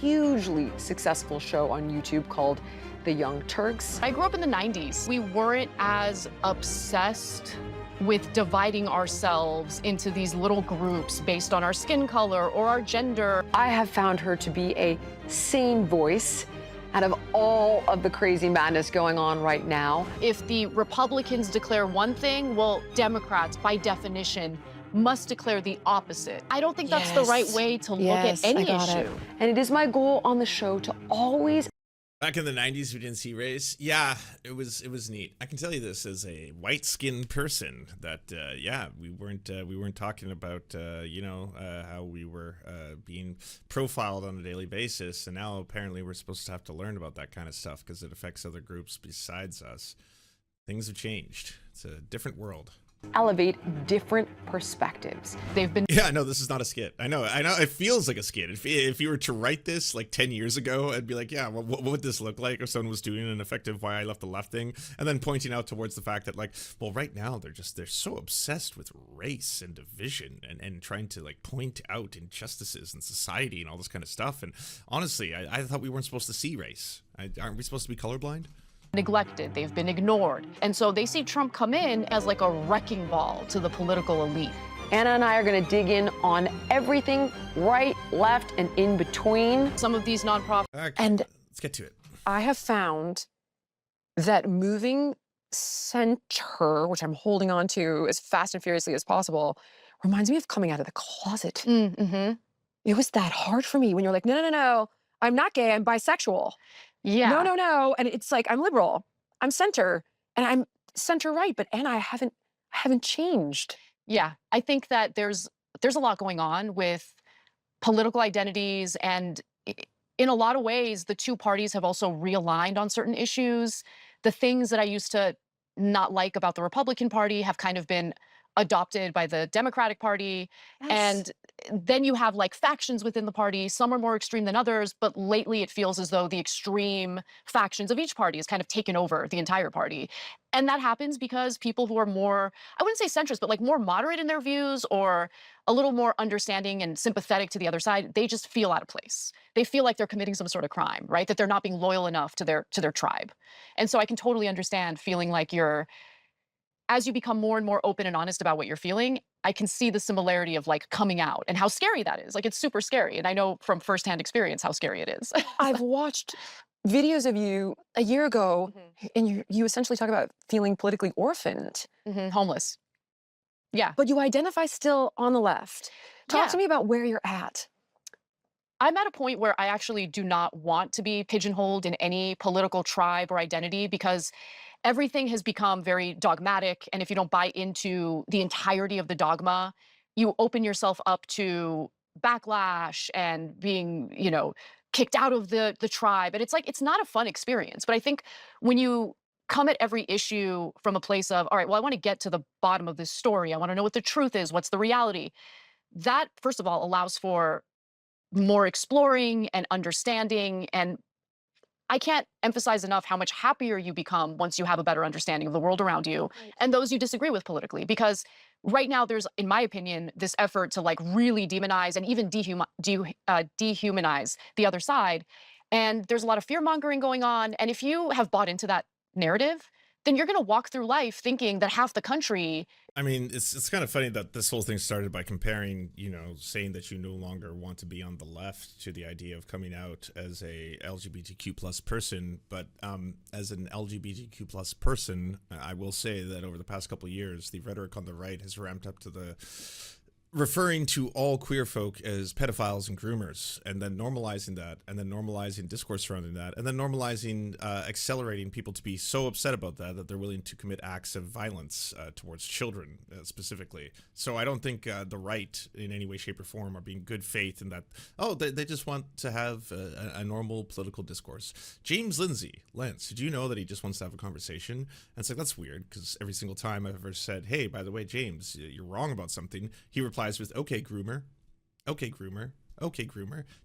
hugely successful show on YouTube called The Young Turks. I grew up in the 90s. We weren't as obsessed with dividing ourselves into these little groups based on our skin color or our gender. I have found her to be a sane voice out of all of the crazy madness going on right now. If the Republicans declare one thing, well, Democrats, by definition, must declare the opposite. I don't think that's the right way to look at any issue. And it is my goal on the show to always Back in the 90s, we didn't see race. Yeah, it was neat. I can tell you this as a white-skinned person that yeah, we weren't talking about how we were being profiled on a daily basis, and now apparently we're supposed to have to learn about that kind of stuff because it affects other groups besides us. Things have changed. It's a different world. Elevate different perspectives. They've been Yeah, no, this is not a skit. I know. It feels like a skit. If you were to write this like 10 years ago, I'd be like, yeah, well, what would this look like if someone was doing an effective why I left the left thing? And then pointing out towards the fact that like, well, right now they're so obsessed with race and division and trying to like point out injustices in society and all this kind of stuff. And honestly, I thought we weren't supposed to see race. Aren't we supposed to be colorblind? neglected, they've been ignored. And so they see Trump come in as like a wrecking ball to the political elite. Anna and I are going to dig in on everything right, left, and in between. Some of these nonprofits. Okay, And let's get to it. I have found that moving center, which I'm holding on to as fast and furiously as possible, reminds me of coming out of the closet. Mm-hmm. It was that hard for me when you're like, no, I'm not gay, I'm bisexual. Yeah. No. And it's like, I'm liberal, I'm center, and I'm center right, but Anna, I haven't changed. Yeah, I think that there's a lot going on with political identities, and in a lot of ways, the two parties have also realigned on certain issues. The things that I used to not like about the Republican Party have kind of been adopted by the Democratic Party. Yes. And then you have like factions within the party. Some are more extreme than others, but lately it feels as though the extreme factions of each party has kind of taken over the entire party. And that happens because people who are more, I wouldn't say centrist, but like more moderate in their views or a little more understanding and sympathetic to the other side, they just feel out of place. They feel like they're committing some sort of crime, right? That they're not being loyal enough to their tribe. And so I can totally understand feeling like as you become more and more open and honest about what you're feeling, I can see the similarity of like coming out and how scary that is. Like, it's super scary. And I know from firsthand experience how scary it is. I've watched videos of you a year ago, and you essentially talk about feeling politically orphaned. Homeless. Yeah. But you identify still on the left. Talk Yeah. to me about where you're at. I'm at a point where I actually do not want to be pigeonholed in any political tribe or identity because everything has become very dogmatic. And if you don't buy into the entirety of the dogma, you open yourself up to backlash and being, kicked out of the tribe. And it's like, it's not a fun experience. But I think when you come at every issue from a place of, all right, well, I want to get to the bottom of this story. I want to know what the truth is. What's the reality? That, first of all, allows for more exploring and understanding. And I can't emphasize enough how much happier you become once you have a better understanding of the world around you and those you disagree with politically. Because right now there's, in my opinion, this effort to like really demonize and even dehumanize the other side. And there's a lot of fear mongering going on. And if you have bought into that narrative, then you're going to walk through life thinking that half the country. I mean, it's kind of funny that this whole thing started by comparing, saying that you no longer want to be on the left to the idea of coming out as a LGBTQ plus person. But as an LGBTQ plus person, I will say that over the past couple of years, the rhetoric on the right has ramped up to the referring to all queer folk as pedophiles and groomers, and then normalizing that, and then normalizing discourse surrounding that, and then normalizing accelerating people to be so upset about that they're willing to commit acts of violence towards children specifically. So I don't think the right in any way, shape, or form are being good faith in that, they just want to have a normal political discourse. James Lance, did you know that he just wants to have a conversation? And it's like, that's weird, because every single time I've ever said, hey, by the way, James, you're wrong about something, he replies with, okay, groomer.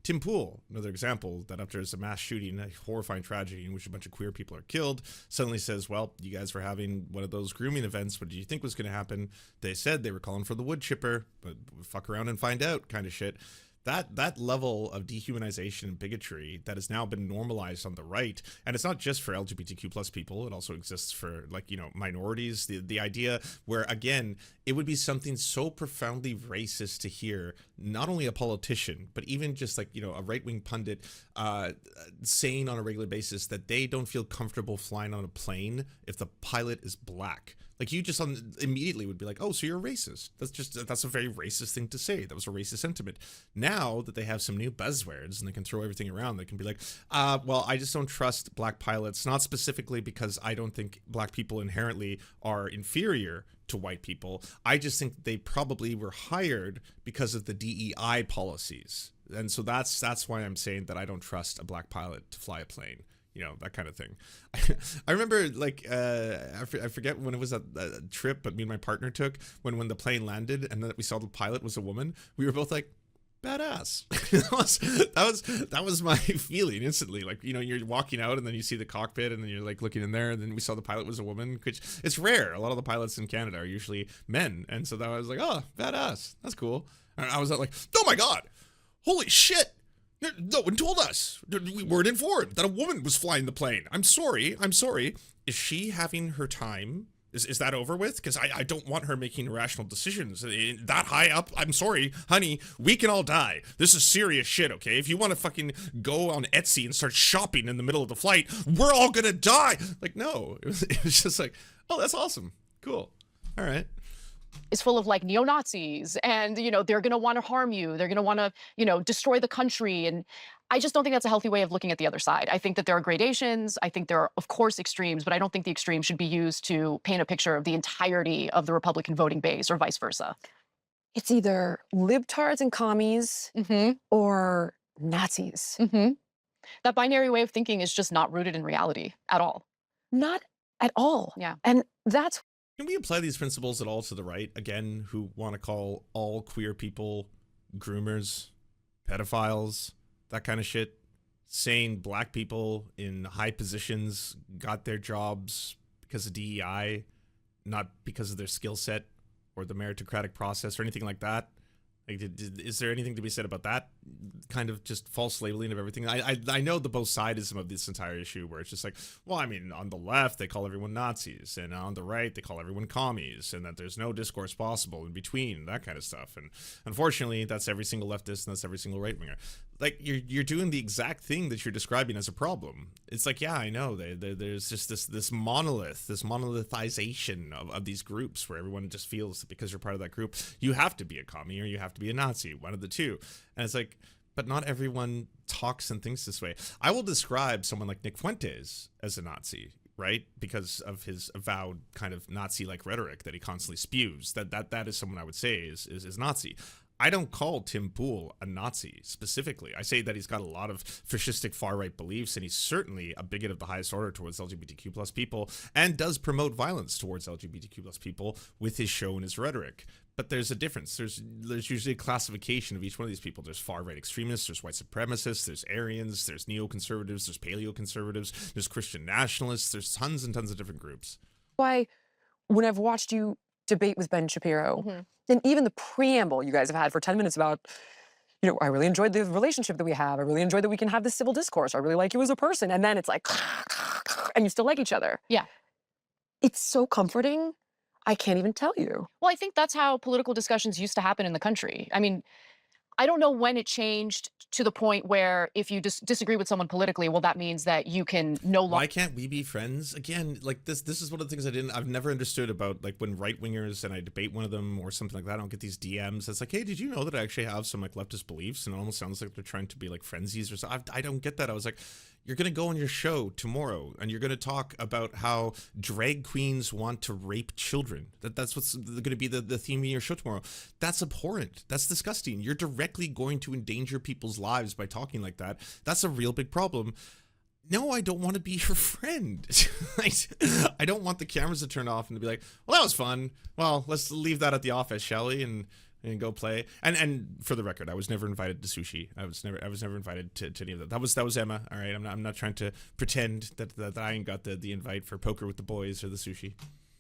Tim Pool, another example, that after a mass shooting, a horrifying tragedy in which a bunch of queer people are killed, suddenly says, well, you guys were having one of those grooming events. What did you think was going to happen? They said they were calling for the wood chipper, but fuck around and find out kind of shit. That level of dehumanization and bigotry that has now been normalized on the right, and it's not just for LGBTQ plus people, it also exists for minorities. The idea where, again, it would be something so profoundly racist to hear not only a politician, but even just a right-wing pundit saying on a regular basis that they don't feel comfortable flying on a plane if the pilot is black. Like you just immediately would be like, oh, so you're racist. That's a very racist thing to say. That was a racist sentiment. Now that they have some new buzzwords and they can throw everything around, they can be like, well, I just don't trust black pilots, not specifically because I don't think black people inherently are inferior to white people. I just think they probably were hired because of the DEI policies. And so that's why I'm saying that I don't trust a black pilot to fly a plane. You know, that kind of thing. I remember, like, I forget when it was a trip, but me and my partner took, when the plane landed and then we saw the pilot was a woman, we were both like, badass. that was my feeling instantly. Like, you know, you're walking out and then you see the cockpit and then you're like looking in there and then we saw the pilot was a woman, which it's rare. A lot of the pilots in Canada are usually men. And so that I was like, oh, badass. That's cool. And I was like, oh my God, holy shit. No one told us. We weren't informed that a woman was flying the plane. I'm sorry. Is she having her time? Is that over with? Because I don't want her making irrational decisions. That high up, I'm sorry, honey, we can all die. This is serious shit, okay? If you want to fucking go on Etsy and start shopping in the middle of the flight, we're all gonna die. Like, no. It was just like, oh, that's awesome. Cool. All right. Is full of like neo-Nazis and, you know, they're going to want to harm you. They're going to want to, you know, destroy the country. And I just don't think that's a healthy way of looking at the other side. I think that there are gradations. I think there are, of course, extremes, but I don't think the extremes should be used to paint a picture of the entirety of the Republican voting base or vice versa. It's either libtards and commies or Nazis. That binary way of thinking is just not rooted in reality at all. Not at all. Yeah. And that's Can we apply these principles at all to the right, again, who want to call all queer people groomers, pedophiles, that kind of shit? Saying black people in high positions got their jobs because of DEI, not because of their skill set or the meritocratic process or anything like that? Like, is there anything to be said about that kind of just false labeling of everything? I know the both sidism of this entire issue, where it's just like, well, I mean, on the left they call everyone Nazis, and on the right they call everyone commies, and that there's no discourse possible in between, that kind of stuff. And unfortunately, that's every single leftist and that's every single right winger. Like, you're doing the exact thing that you're describing as a problem. It's like, yeah, I know there's just this monolith, this monolithization of these groups, where everyone just feels that because you're part of that group, you have to be a commie or you have to be a Nazi, one of the two. And it's like, but not everyone talks and thinks this way. I will describe someone like Nick Fuentes as a Nazi, right? Because of his avowed kind of Nazi-like rhetoric that he constantly spews. That is someone I would say is Nazi. I don't call Tim Pool a Nazi specifically. I say that he's got a lot of fascistic far-right beliefs, and he's certainly a bigot of the highest order towards LGBTQ plus people, and does promote violence towards LGBTQ plus people with his show and his rhetoric. But there's a difference. There's usually a classification of each one of these people. There's far-right extremists, there's white supremacists, there's Aryans, there's neoconservatives, there's paleoconservatives, there's Christian nationalists, there's tons and tons of different groups. why when I've watched you debate with Ben Shapiro, and even the preamble you guys have had for 10 minutes about, you know, I really enjoyed the relationship that we have. I really enjoyed that we can have this civil discourse. I really like you as a person. And then it's like, and you still like each other. Yeah. It's so comforting. I can't even tell you. Well, I think that's how political discussions used to happen in the country. I mean, I don't know when it changed to the point where if you disagree with someone politically, well, that means that you can no longer. Why can't we be friends? Again, like this is one of the things I've never understood about, like, when right wingers and I debate one of them or something like that, I don't get these DMs. It's like, hey, did you know that I actually have some like leftist beliefs? And it almost sounds like they're trying to be like frenzies or something. I don't get that. I was like, you're going to go on your show tomorrow and you're going to talk about how drag queens want to rape children. That's what's going to be the theme of your show tomorrow. That's abhorrent. That's disgusting. You're directly going to endanger people's lives by talking like that. That's a real big problem. No, I don't want to be your friend. I don't want the cameras to turn off and to be like, well, that was fun. Well, let's leave that at the office, shall we? And go play. And for the record, I was never invited to sushi. I was never invited to any of that. That was Emma. All right. I'm not trying to pretend that I ain't got the invite for poker with the boys or the sushi.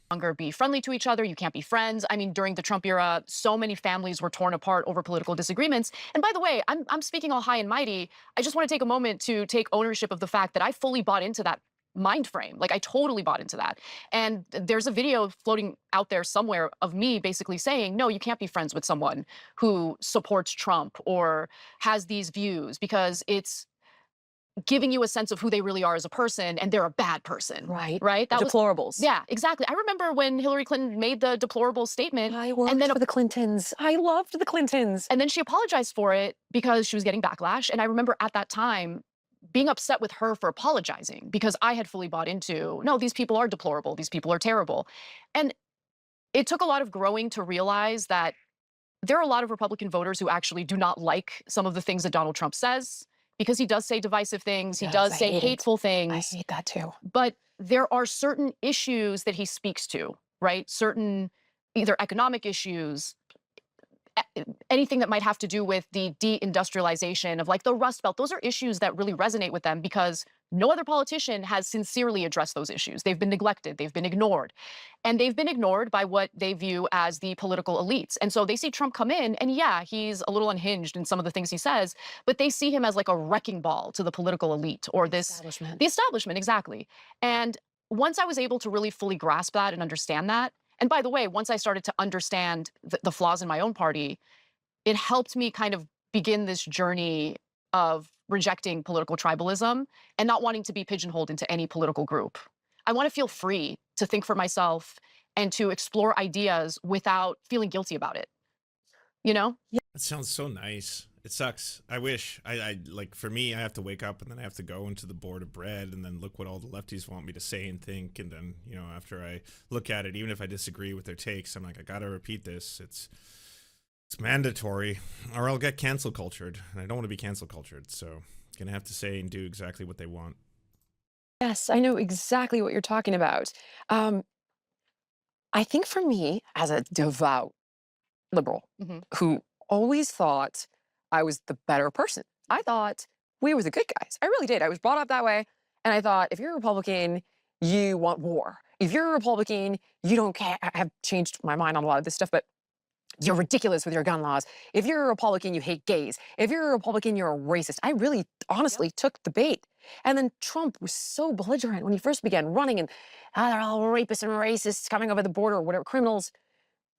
Longer be friendly to each other. You can't be friends. I mean, during the Trump era, so many families were torn apart over political disagreements. And by the way, I'm speaking all high and mighty. I just want to take a moment to take ownership of the fact that I fully bought into that mind frame. Like, I totally bought into that. And there's a video floating out there somewhere of me basically saying, no, you can't be friends with someone who supports Trump or has these views, because it's giving you a sense of who they really are as a person, and they're a bad person. Right. Right? That was Deplorables. yeah, exactly. I remember when Hillary Clinton made the deplorable statement, I worked and then for the Clintons. I loved the Clintons. and then she apologized for it because she was getting backlash. And I remember at that time being upset with her for apologizing because I had fully bought into, no, these people are deplorable. These people are terrible. And it took a lot of growing to realize that there are a lot of Republican voters who actually do not like some of the things that Donald Trump says because he does say divisive things. He Yes, does I say hate it. hateful I things. hate that too. But there are certain issues that he speaks to, right? Certain either economic issues, anything that might have to do with the deindustrialization of like the Rust Belt. Those are issues that really resonate with them because no other politician has sincerely addressed those issues. They've been neglected, they've been ignored, and they've been ignored by what they view as the political elites. And so they see Trump come in, and yeah, he's a little unhinged in some of the things he says, but they see him as like a wrecking ball to the political elite or this Establishment. the establishment, exactly. And once I was able to really fully grasp that and understand that, and by the way, once I started to understand the flaws in my own party, it helped me kind of begin this journey of rejecting political tribalism and not wanting to be pigeonholed into any political group. I want to feel free to think for myself and to explore ideas without feeling guilty about it. You know? That sounds so nice. It sucks. I wish. I like, for me, I have to wake up and then I have to go into the board of bread and then look what all the lefties want me to say and think. And then, you know, after I look at it, even if I disagree with their takes, I'm like, I gotta repeat this. It's mandatory or I'll get cancel cultured. And I don't want to be cancel cultured. So gonna have to say and do exactly what they want. Yes, I know exactly what you're talking about. I think for me, as a devout liberal Mhm. who always thought I was the better person, I thought we were the good guys. I really did. I was brought up that way. And I thought, if you're a Republican, you want war. If you're a Republican, you don't care. I have changed my mind on a lot of this stuff, but you're ridiculous with your gun laws. If you're a Republican, you hate gays. If you're a Republican, you're a racist. I really honestly took the bait. And then Trump was so belligerent when he first began running and they're all rapists and racists coming over the border or whatever, criminals.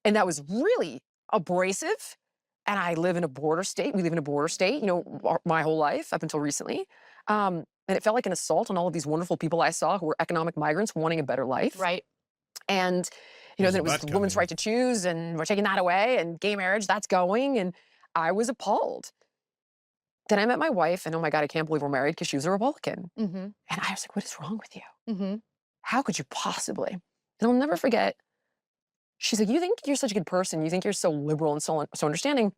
And that was really abrasive. And I live in a border state. We live in a border state, you know, my whole life up until recently. And it felt like an assault on all of these wonderful people I saw who were economic migrants wanting a better life. Right. And, you know, There's then a it was butt the woman's coming. right to choose, and we're taking that away, and gay marriage, that's going. And I was appalled. Then I met my wife, and oh my God, I can't believe we're married because she was a Republican. Mm-hmm. And I was like, what is wrong with you? Mm-hmm. How could you possibly? And I'll never forget, she's like, you think you're such a good person. You think you're so liberal and so understanding.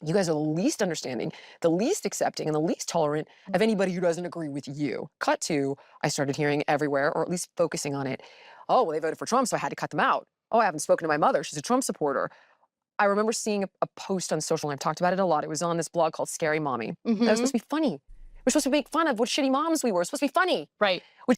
You guys are the least understanding, the least accepting, and the least tolerant of anybody who doesn't agree with you. Cut to, I started hearing everywhere, or at least focusing on it. Oh, well, they voted for Trump, so I had to cut them out. Oh, I haven't spoken to my mother. She's a Trump supporter. I remember seeing a post on social, and I've talked about it a lot. It was on this blog called Scary Mommy. That was supposed to be funny. We're supposed to make fun of what shitty moms we were. It's supposed to be funny. Right. We're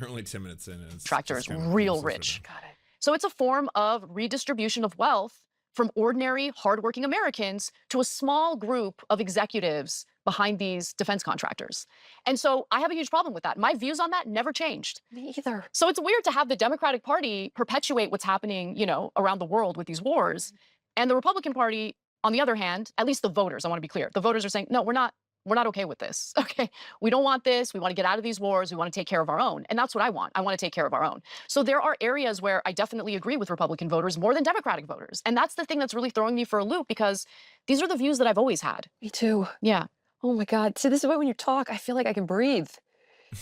only 10 minutes in. And it's Tractor just is kinda real useless right rich. now. Got it. So it's a form of redistribution of wealth from ordinary, hardworking Americans to a small group of executives behind these defense contractors. And so I have a huge problem with that. My views on that never changed. Me either. So it's weird to have the Democratic Party perpetuate what's happening, you know, around the world with these wars. And the Republican Party, on the other hand, at least the voters, I want to be clear, the voters are saying, no, we're not okay with this. Okay. We don't want this. We want to get out of these wars. We want to take care of our own. And that's what I want. I want to take care of our own. So there are areas where I definitely agree with Republican voters more than Democratic voters. And that's the thing that's really throwing me for a loop because these are the views that I've always had. Me too. Yeah. Oh my God. See, this is why when you talk, I feel like I can breathe.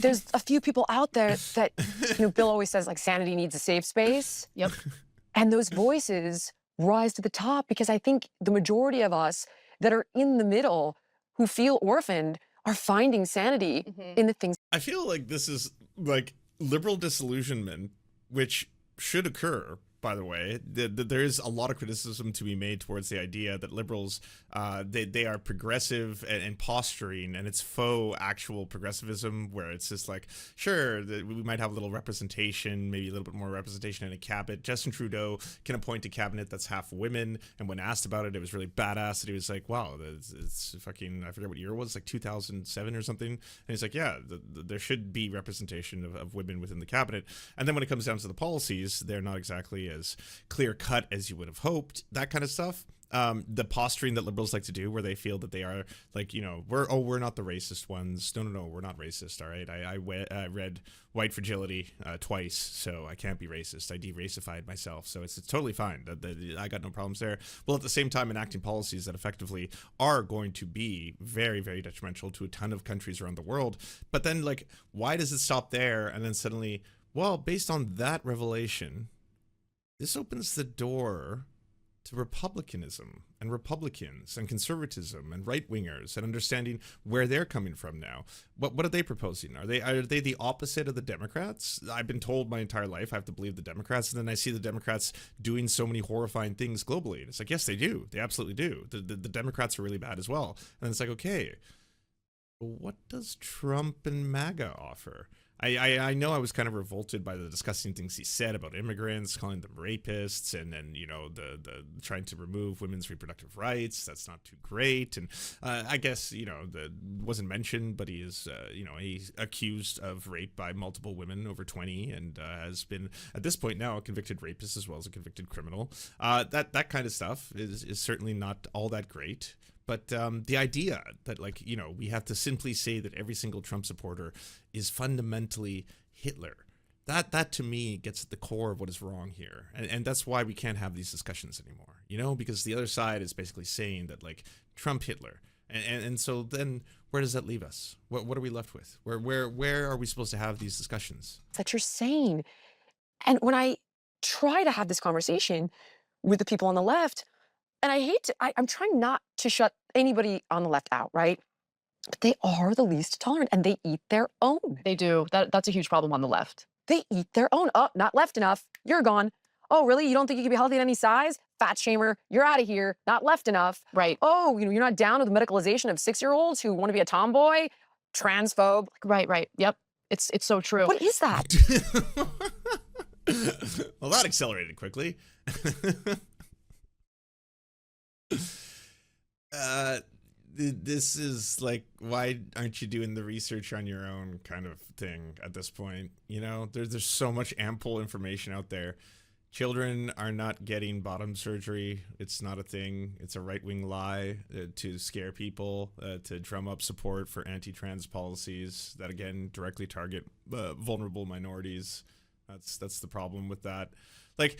There's a few people out there that, you know, Bill always says like sanity needs a safe space. Yep. And those voices rise to the top because I think the majority of us that are in the middle who feel orphaned are finding sanity in the things. I feel like this is like liberal disillusionment, which should occur, by the way. There is a lot of criticism to be made towards the idea that liberals, they are progressive and posturing, and it's faux actual progressivism, where it's just like, sure, we might have a little representation, maybe a little bit more representation in a cabinet. Justin Trudeau can appoint a cabinet that's half women, and when asked about it, it was really badass. And he was like, wow, it's fucking, I forget what year it was, like 2007 or something. And he's like, yeah, there should be representation of women within the cabinet. And then when it comes down to the policies, they're not exactly as clear cut as you would have hoped, that kind of stuff. the posturing that liberals like to do, where they feel that they are like, we're not the racist ones. No, we're not racist. All right, I read White Fragility twice, so I can't be racist. I de-racified myself, so it's totally fine. I got no problems there. Well, at the same time, enacting policies that effectively are going to be very, very detrimental to a ton of countries around the world. But then, like, why does it stop there? And then suddenly, well, based on that revelation, this opens the door to republicanism and Republicans and conservatism and right-wingers and understanding where they're coming from now. What are they proposing? Are they the opposite of the Democrats? I've been told my entire life I have to believe the Democrats, and then I see the Democrats doing so many horrifying things globally. And it's like, yes, they do. They absolutely do. The Democrats are really bad as well. And it's like, okay, what does Trump and MAGA offer? I know I was kind of revolted by the disgusting things he said about immigrants, calling them rapists, and then, the trying to remove women's reproductive rights. That's not too great. And I guess, that wasn't mentioned, but he is, he's accused of rape by multiple women over 20 and has been, at this point now, a convicted rapist as well as a convicted criminal. That kind of stuff is certainly not all that great. But the idea that, we have to simply say that every single Trump supporter is fundamentally Hitler, that to me gets at the core of what is wrong here. And that's why we can't have these discussions anymore, because the other side is basically saying that, Trump, Hitler. And so then where does that leave us? What are we left with? Where are we supposed to have these discussions? That you're saying. And when I try to have this conversation with the people on the left, and I'm trying not to shut anybody on the left out, right? But they are the least tolerant, and they eat their own. They do. That's a huge problem on the left. They eat their own. Oh, not left enough. You're gone. Oh, really? You don't think you can be healthy at any size? Fat shamer. You're out of here. Not left enough. Right. Oh, you're not down with the medicalization of 6-year-olds who want to be a tomboy? Transphobe. Right. Yep. It's so true. What is that? Well, that accelerated quickly. This is like, why aren't you doing the research on your own kind of thing at this point? There's so much ample information out there. Children are not getting bottom surgery. It's not a thing. It's a right-wing lie to scare people, to drum up support for anti-trans policies that, again, directly target vulnerable minorities. That's the problem with that. Like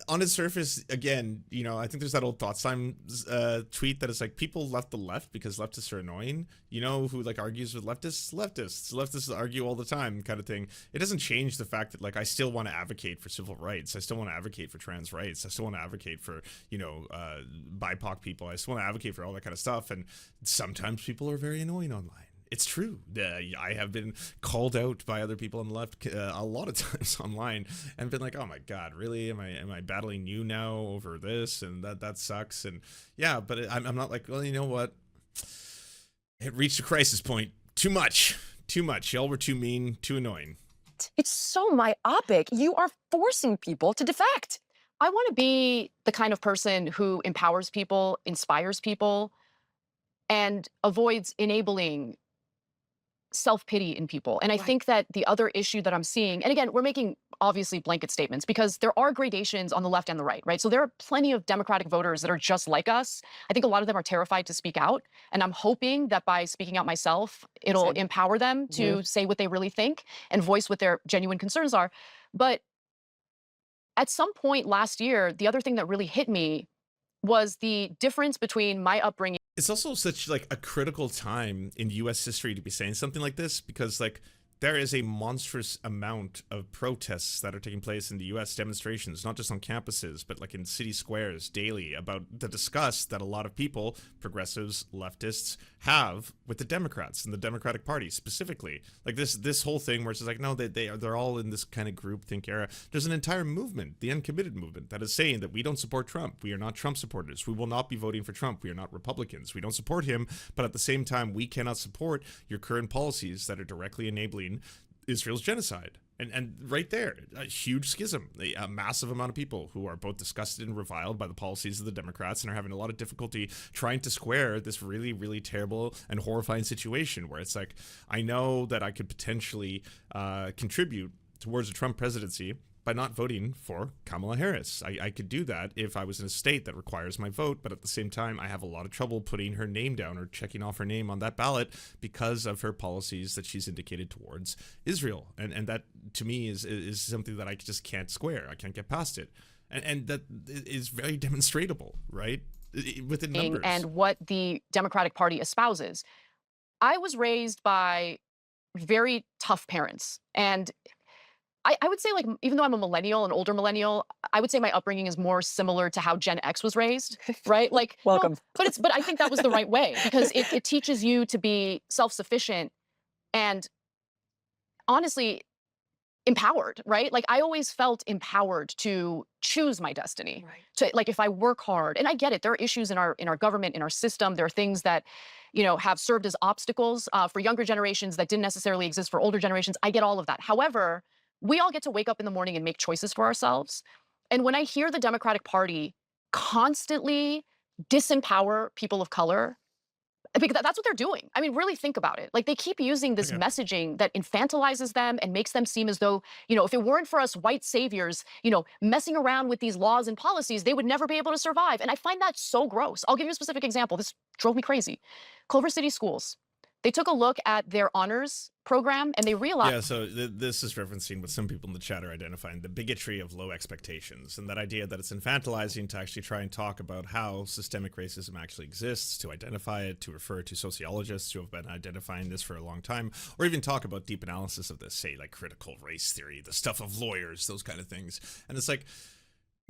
on its surface, again, I think there's that old Thoughts Times tweet that is like, people left the left because leftists are annoying. Who argues with leftists? Leftists argue all the time, kind of thing. It doesn't change the fact that I still want to advocate for civil rights. I still want to advocate for trans rights. I still want to advocate for BIPOC people. I still want to advocate for all that kind of stuff. And sometimes people are very annoying online. It's true. I have been called out by other people on the left a lot of times online and been like, oh my God, really? Am I battling you now over this? And that sucks. And yeah, but I'm not like, well, you know what? It reached a crisis point. Too much. Y'all were too mean, too annoying. It's so myopic. You are forcing people to defect. I want to be the kind of person who empowers people, inspires people, and avoids enabling self-pity in people. And I think that the other issue that I'm seeing, and again, we're making obviously blanket statements because there are gradations on the left and the right, right? So there are plenty of Democratic voters that are just like us. I think a lot of them are terrified to speak out. And I'm hoping that by speaking out myself, it'll empower them to say what they really think and voice what their genuine concerns are. But at some point last year, the other thing that really hit me was the difference between my upbringing. It's also such a critical time in U.S. history to be saying something like this, because there is a monstrous amount of protests that are taking place in the U.S., demonstrations, not just on campuses, but in city squares daily, about the disgust that a lot of people, progressives, leftists, have with the Democrats and the Democratic Party specifically. This whole thing where it's just no, they're all in this kind of groupthink era. There's an entire movement, the Uncommitted movement, that is saying that we don't support Trump. We are not Trump supporters. We will not be voting for Trump. We are not Republicans. We don't support him, but at the same time, we cannot support your current policies that are directly enabling Israel's genocide. And right there, a huge schism, a massive amount of people who are both disgusted and reviled by the policies of the Democrats and are having a lot of difficulty trying to square this really, really terrible and horrifying situation where it's I know that I could potentially contribute towards a Trump presidency by not voting for Kamala Harris. I could do that if I was in a state that requires my vote, but at the same time, I have a lot of trouble putting her name down or checking off her name on that ballot because of her policies that she's indicated towards Israel. And that, to me, is something that I just can't square. I can't get past it. And that is very demonstrable, right? Within numbers. And what the Democratic Party espouses. I was raised by very tough parents. And I would say, like, even though I'm a millennial, an older millennial, I would say my upbringing is more similar to how Gen X was raised, right? Like, Welcome. No, but I think that was the right way because it teaches you to be self-sufficient and honestly empowered, right? Like I always felt empowered to choose my destiny. Right. To, like, if I work hard, and I get it, there are issues in our government, in our system. There are things that, you know, have served as obstacles for younger generations that didn't necessarily exist for older generations. I get all of that. However, we all get to wake up in the morning and make choices for ourselves. And when I hear the Democratic Party constantly disempower people of color, because that's what they're doing. I mean, really think about it. Like they keep using this messaging that infantilizes them and makes them seem as though, you know, if it weren't for us white saviors, you know, messing around with these laws and policies, they would never be able to survive. And I find that so gross. I'll give you a specific example. This drove me crazy. Culver City schools. They took a look at their honors program and they realized— Yeah, so this is referencing what some people in the chat are identifying, the bigotry of low expectations, and that idea that it's infantilizing to actually try and talk about how systemic racism actually exists, to identify it, to refer to sociologists who have been identifying this for a long time, or even talk about deep analysis of this, say like critical race theory, the stuff of lawyers, those kind of things. And it's like,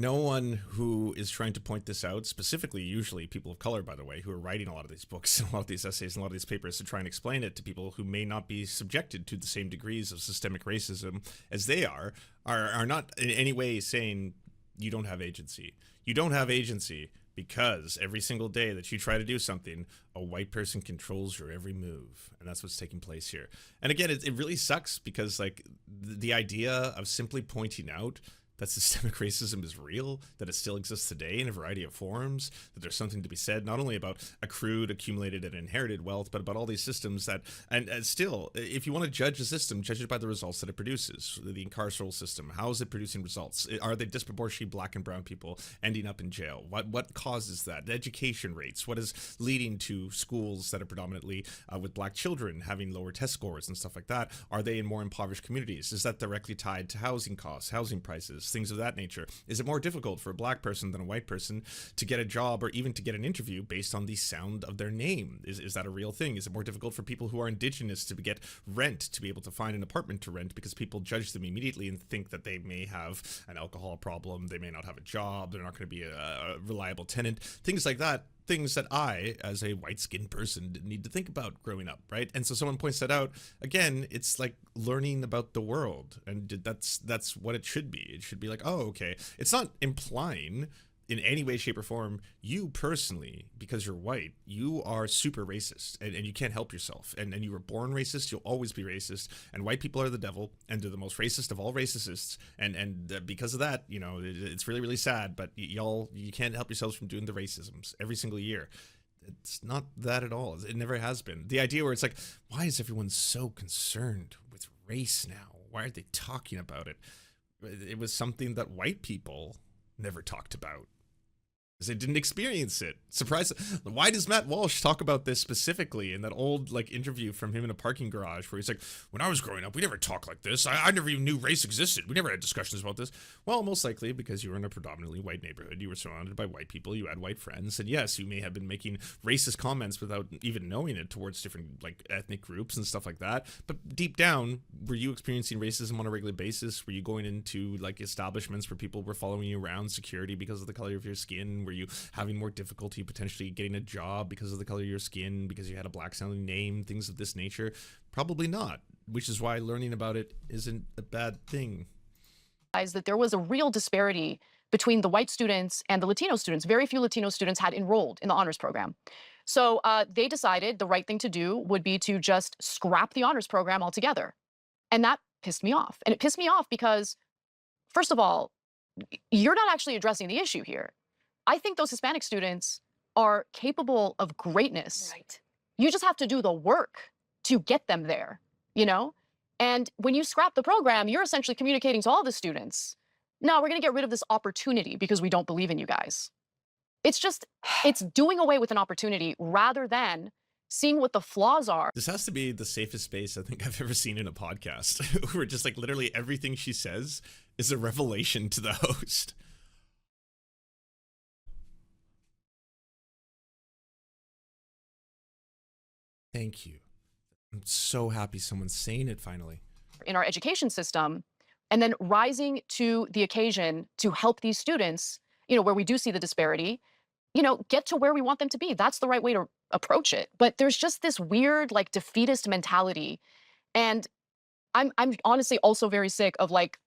no one who is trying to point this out, specifically usually people of color, by the way, who are writing a lot of these books and a lot of these essays and a lot of these papers to try and explain it to people who may not be subjected to the same degrees of systemic racism as they are not in any way saying you don't have agency. You don't have agency because every single day that you try to do something, a white person controls your every move. And that's what's taking place here. And again, it really sucks because like the idea of simply pointing out that systemic racism is real, that it still exists today in a variety of forms, that there's something to be said not only about accrued, accumulated, and inherited wealth, but about all these systems that, and still, if you want to judge a system, judge it by the results that it produces. The carceral system, how is it producing results? Are they disproportionately black and brown people ending up in jail? What causes that? The education rates, what is leading to schools that are predominantly with black children having lower test scores and stuff like that? Are they in more impoverished communities? Is that directly tied to housing costs, housing prices, things of that nature? Is it more difficult for a black person than a white person to get a job or even to get an interview based on the sound of their name? Is that a real thing? Is it more difficult for people who are indigenous to get rent, to be able to find an apartment to rent because people judge them immediately and think that they may have an alcohol problem, they may not have a job, they're not going to be a reliable tenant, things like that. Things that I, as a white-skinned person, need to think about growing up, right? And so someone points that out. Again, it's like learning about the world, and that's what it should be. It should be like, oh, okay. It's not implying in any way, shape, or form, you personally, because you're white, you are super racist, and you can't help yourself. And you were born racist, you'll always be racist, and white people are the devil, and they're the most racist of all racists, and because of that, you know, it's really, really sad, but you can't help yourselves from doing the racisms every single year. It's not that at all. It never has been. The idea where it's like, why is everyone so concerned with race now? Why are they talking about it? It was something that white people never talked about. They didn't experience it. Surprise! Why does Matt Walsh talk about this specifically in that old like interview from him in a parking garage where he's like, when I was growing up, we never talked like this. I never even knew race existed. We never had discussions about this. Well, most likely because you were in a predominantly white neighborhood. You were surrounded by white people. You had white friends. And yes, you may have been making racist comments without even knowing it towards different like ethnic groups and stuff like that. But deep down, were you experiencing racism on a regular basis? Were you going into like establishments where people were following you around, security because of the color of your skin? Were you having more difficulty potentially getting a job because of the color of your skin, because you had a black sounding name, things of this nature? Probably not, which is why learning about it isn't a bad thing. That there was a real disparity between the white students and the Latino students. Very few Latino students had enrolled in the honors program. So they decided the right thing to do would be to just scrap the honors program altogether. And that pissed me off. And it pissed me off because, first of all, you're not actually addressing the issue here. I think those Hispanic students are capable of greatness. Right. You just have to do the work to get them there, you know? And when you scrap the program, you're essentially communicating to all the students no, we're going to get rid of this opportunity because we don't believe in you guys. It's just, it's doing away with an opportunity rather than seeing what the flaws are. This has to be the safest space I think I've ever seen in a podcast, where just like literally everything she says is a revelation to the host. Thank you. I'm so happy someone's saying it finally. In our education system, and then rising to the occasion to help these students, where we do see the disparity, get to where we want them to be. That's the right way to approach it. But there's just this weird, like, defeatist mentality. And I'm honestly also very sick of, like,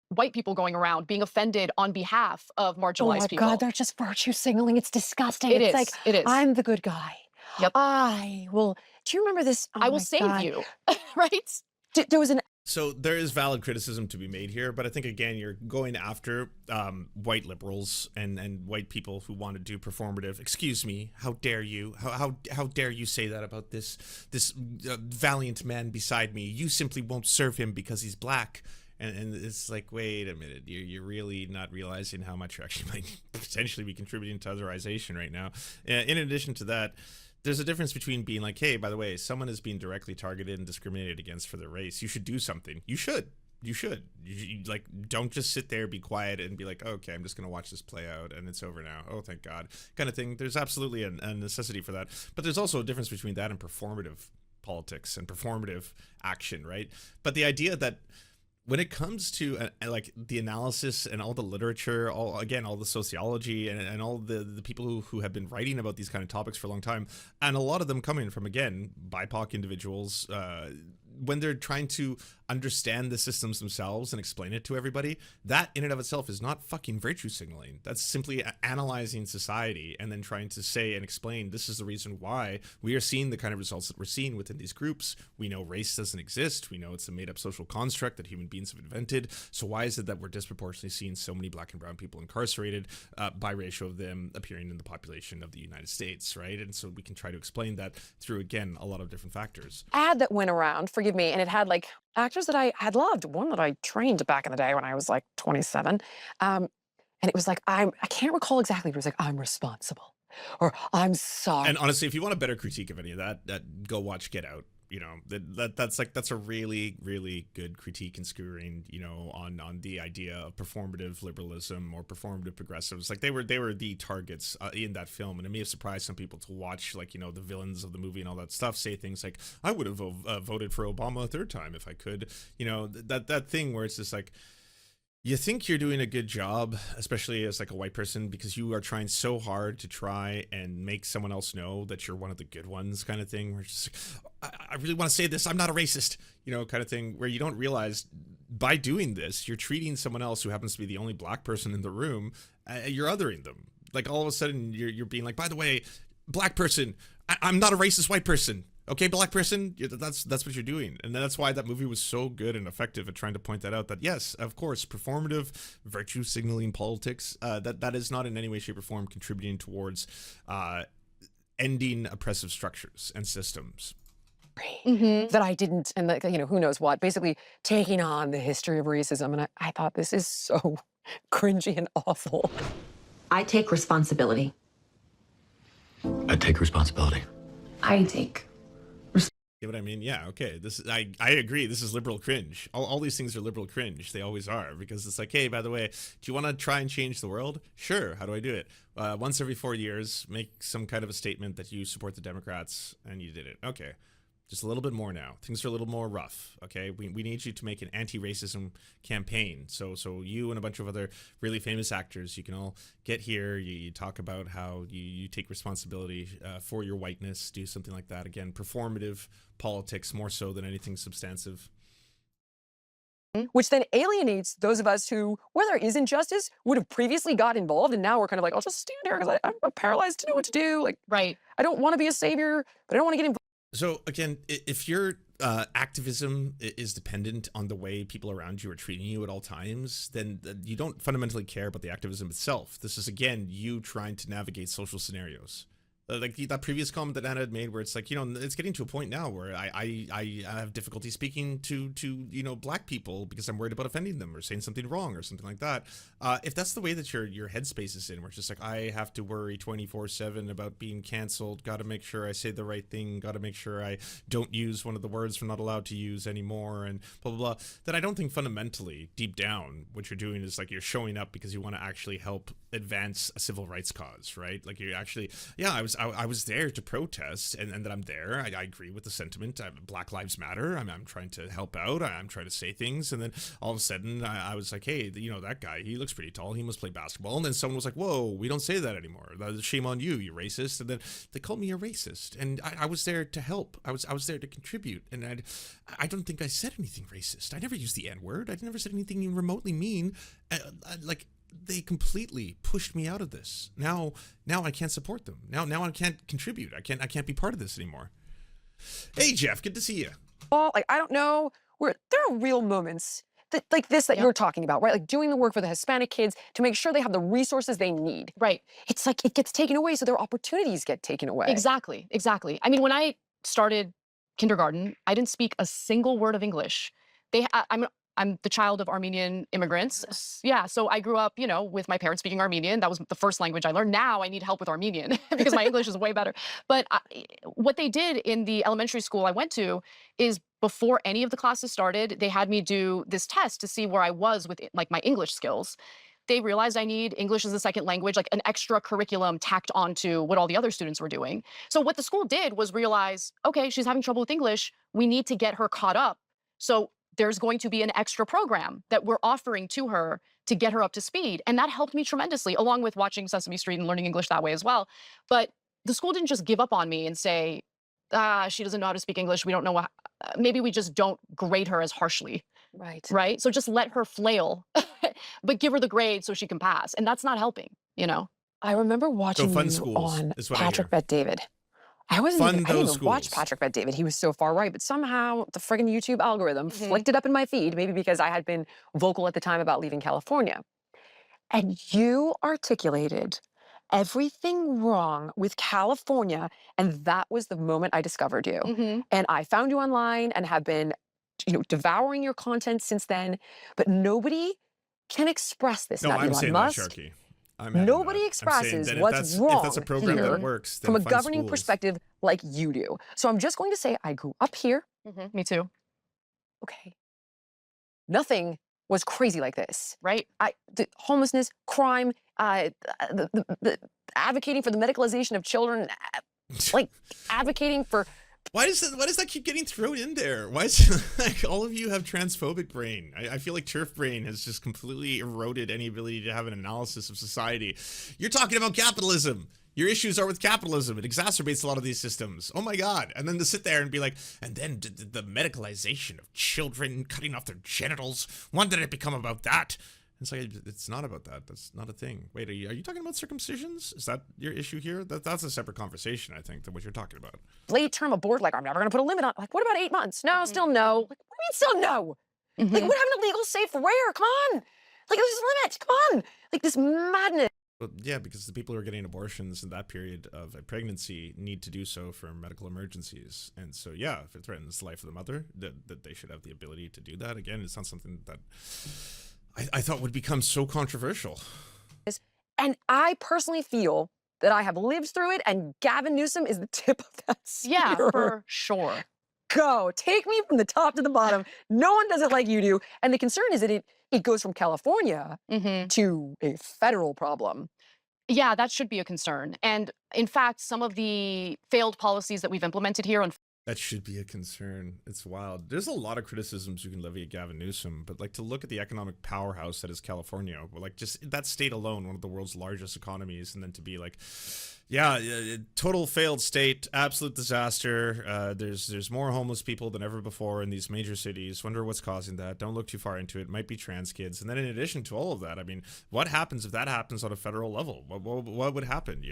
white people going around being offended on behalf of marginalized people. Oh my God, they're just virtue signaling. It's disgusting. It It's is. like, It is. I'm the good guy. Yep. I will. Do you remember this? Oh I will my save God. you, right? There was an So there is valid criticism to be made here, but I think again you're going after white liberals and white people who want to do performative. Excuse me, how dare you? How dare you say that about this valiant man beside me? You simply won't serve him because he's black. And it's like, wait a minute, you're really not realizing how much you actually might potentially be contributing to otherization right now. In addition to that, there's a difference between being like, hey, by the way, someone is being directly targeted and discriminated against for their race. You should do something. You should. You like, don't just sit there, be quiet, and be like, okay, I'm just going to watch this play out, and it's over now. Oh, thank God, kind of thing. There's absolutely a necessity for that. But there's also a difference between that and performative politics and performative action, right? But the idea that when it comes to like the analysis and all the literature, all the sociology and all the people who have been writing about these kind of topics for a long time, and a lot of them coming from, again, BIPOC individuals, when they're trying to understand the systems themselves and explain it to everybody, that in and of itself is not fucking virtue signaling. That's simply analyzing society and then trying to say and explain, this is the reason why we are seeing the kind of results that we're seeing within these groups. We know race doesn't exist. We know it's a made-up social construct that human beings have invented. So why is it that we're disproportionately seeing so many black and brown people incarcerated by ratio of them appearing in the population of the United States, right? And so we can try to explain that through, again, a lot of different factors. ad that went around, forgive me, and it had like actors that I had loved. One that I trained back in the day when I was like 27. And it was like, I can't recall exactly, but it was like, I'm responsible or I'm sorry. And honestly, if you want a better critique of any of that, go watch Get Out. That's a really, really good critique and skewering, on the idea of performative liberalism or performative progressives. Like they were the targets in that film, and it may have surprised some people to watch, like, the villains of the movie and all that stuff say things like, I would have voted for Obama a third time if I could. That thing where it's just like, you think you're doing a good job, especially as like a white person, because you are trying so hard to try and make someone else know that you're one of the good ones, kind of thing. Where it's just like, I really want to say this, I'm not a racist, kind of thing, where you don't realize by doing this, you're treating someone else who happens to be the only black person in the room, you're othering them. Like all of a sudden you're being like, by the way, black person, I'm not a racist white person. Okay, black person, that's what you're doing. And that's why that movie was so good and effective at trying to point that out, that yes, of course, performative virtue signaling politics, that is not in any way, shape, or form contributing towards ending oppressive structures and systems. That I didn't, and like, who knows what, basically taking on the history of racism. And I thought, this is so cringy and awful. I take responsibility. I take responsibility. I take. You know what I mean? Yeah, okay. I agree. This is liberal cringe. All these things are liberal cringe. They always are, because it's like, hey, by the way, do you want to try and change the world? Sure. How do I do it? Once every 4 years, make some kind of a statement that you support the Democrats, and you did it. Okay. Just a little bit more now. Things are a little more rough, okay? We need you to make an anti-racism campaign. So you and a bunch of other really famous actors, you can all get here. You talk about how you take responsibility for your whiteness, do something like that. Again, performative politics more so than anything substantive. Which then alienates those of us who, where there is injustice, would have previously got involved. And now we're kind of like, I'll just stand here because I'm paralyzed to know what to do. Like, Right. I don't want to be a savior, but I don't want to get involved. So again, if your activism is dependent on the way people around you are treating you at all times, then you don't fundamentally care about the activism itself. This is, again, you trying to navigate social scenarios. Like that previous comment that Anna had made, where it's like, it's getting to a point now where I have difficulty speaking to black people because I'm worried about offending them or saying something wrong or something like that. If that's the way that your headspace is in, where it's just like, I have to worry 24/7 about being canceled, got to make sure I say the right thing, got to make sure I don't use one of the words we're not allowed to use anymore, and blah blah blah, then I don't think fundamentally, deep down, what you're doing is like you're showing up because you want to actually help advance a civil rights cause, right? Like you're actually, I was there to protest, and that I'm there. I agree with the sentiment. Black Lives Matter. I'm trying to help out. I'm trying to say things, and then all of a sudden I was like, hey, that guy, he looks pretty tall. He must play basketball. And then someone was like, whoa, we don't say that anymore. Shame on you, you racist. And then they called me a racist, and I was there to help. I was there to contribute, and I don't think I said anything racist. I never used the N-word. I never said anything even remotely mean. They completely pushed me out of this. Now I can't support them. Now I can't contribute. I can't be part of this anymore. Hey Jeff, good to see you. Well, like, I don't know, there are real moments that, like this that you're talking about, right? Like doing the work for the Hispanic kids to make sure they have the resources they need. Right. It's like it gets taken away, so their opportunities get taken away. Exactly. I mean, when I started kindergarten, I didn't speak a single word of English. I'm the child of Armenian immigrants. Yeah, so I grew up, with my parents speaking Armenian. That was the first language I learned. Now I need help with Armenian because my English is way better. But what they did in the elementary school I went to is before any of the classes started, they had me do this test to see where I was with like my English skills. They realized I need English as a second language, like an extra curriculum tacked onto what all the other students were doing. So what the school did was realize, okay, she's having trouble with English. We need to get her caught up. So there's going to be an extra program that we're offering to her to get her up to speed. And that helped me tremendously, along with watching Sesame Street and learning English that way as well. But the school didn't just give up on me and say, she doesn't know how to speak English. We don't know what, maybe we just don't grade her as harshly. Right. So just let her flail, but give her the grade so she can pass. And that's not helping, I remember watching you on Patrick Bet David. I didn't even watch Patrick Bet David. He was so far right, but somehow the friggin' YouTube algorithm flicked it up in my feed, maybe because I had been vocal at the time about leaving California. And you articulated everything wrong with California, and that was the moment I discovered you. And I found you online and have been, devouring your content since then, but nobody can express this. No, I'm saying that, Sharky. Nobody expresses what's wrong if that's a program here that works, then from a fund governing schools. perspective like you do. So I'm just going to say I grew up here. Me too. Okay. Nothing was crazy like this. Right. The homelessness, crime, the advocating for the medicalization of children, like advocating for... Why does that keep getting thrown in there? Why is it like all of you have transphobic brain? I feel like turf brain has just completely eroded any ability to have an analysis of society. You're talking about capitalism. Your issues are with capitalism. It exacerbates a lot of these systems. Oh my God. And then to sit there and be like, and then the medicalization of children, cutting off their genitals. When did it become about that? It's like, it's not about that. That's not a thing. Wait, are you talking about circumcisions? Is that your issue here? That's a separate conversation, I think, than what you're talking about. Late term abort, like, I'm never going to put a limit on. Like, what about 8 months? No, still no. Like, what do you mean still no? Like, what happened to legal, safe, rare? Come on. Like, there's a limit. Come on. Like, this madness. Well, yeah, because the people who are getting abortions in that period of a pregnancy need to do so for medical emergencies. And so, yeah, if it threatens the life of the mother, that they should have the ability to do that. Again, it's not something that... I thought would become so controversial. And I personally feel that I have lived through it, and Gavin Newsom is the tip of that spear. Yeah, for sure. Go. Take me from the top to the bottom. No one does it like you do. And the concern is that it goes from California to a federal problem. Yeah, that should be a concern. And in fact, some of the failed policies that we've implemented here on that should be a concern. It's wild. There's a lot of criticisms you can levy at Gavin Newsom, but like to look at the economic powerhouse that is California, like just that state alone, one of the world's largest economies, and then to be like, yeah, total failed state, absolute disaster. There's more homeless people than ever before in these major cities. Wonder what's causing that. Don't look too far into it. Might be trans kids. And then in addition to all of that, I mean, what happens if that happens on a federal level? What would happen?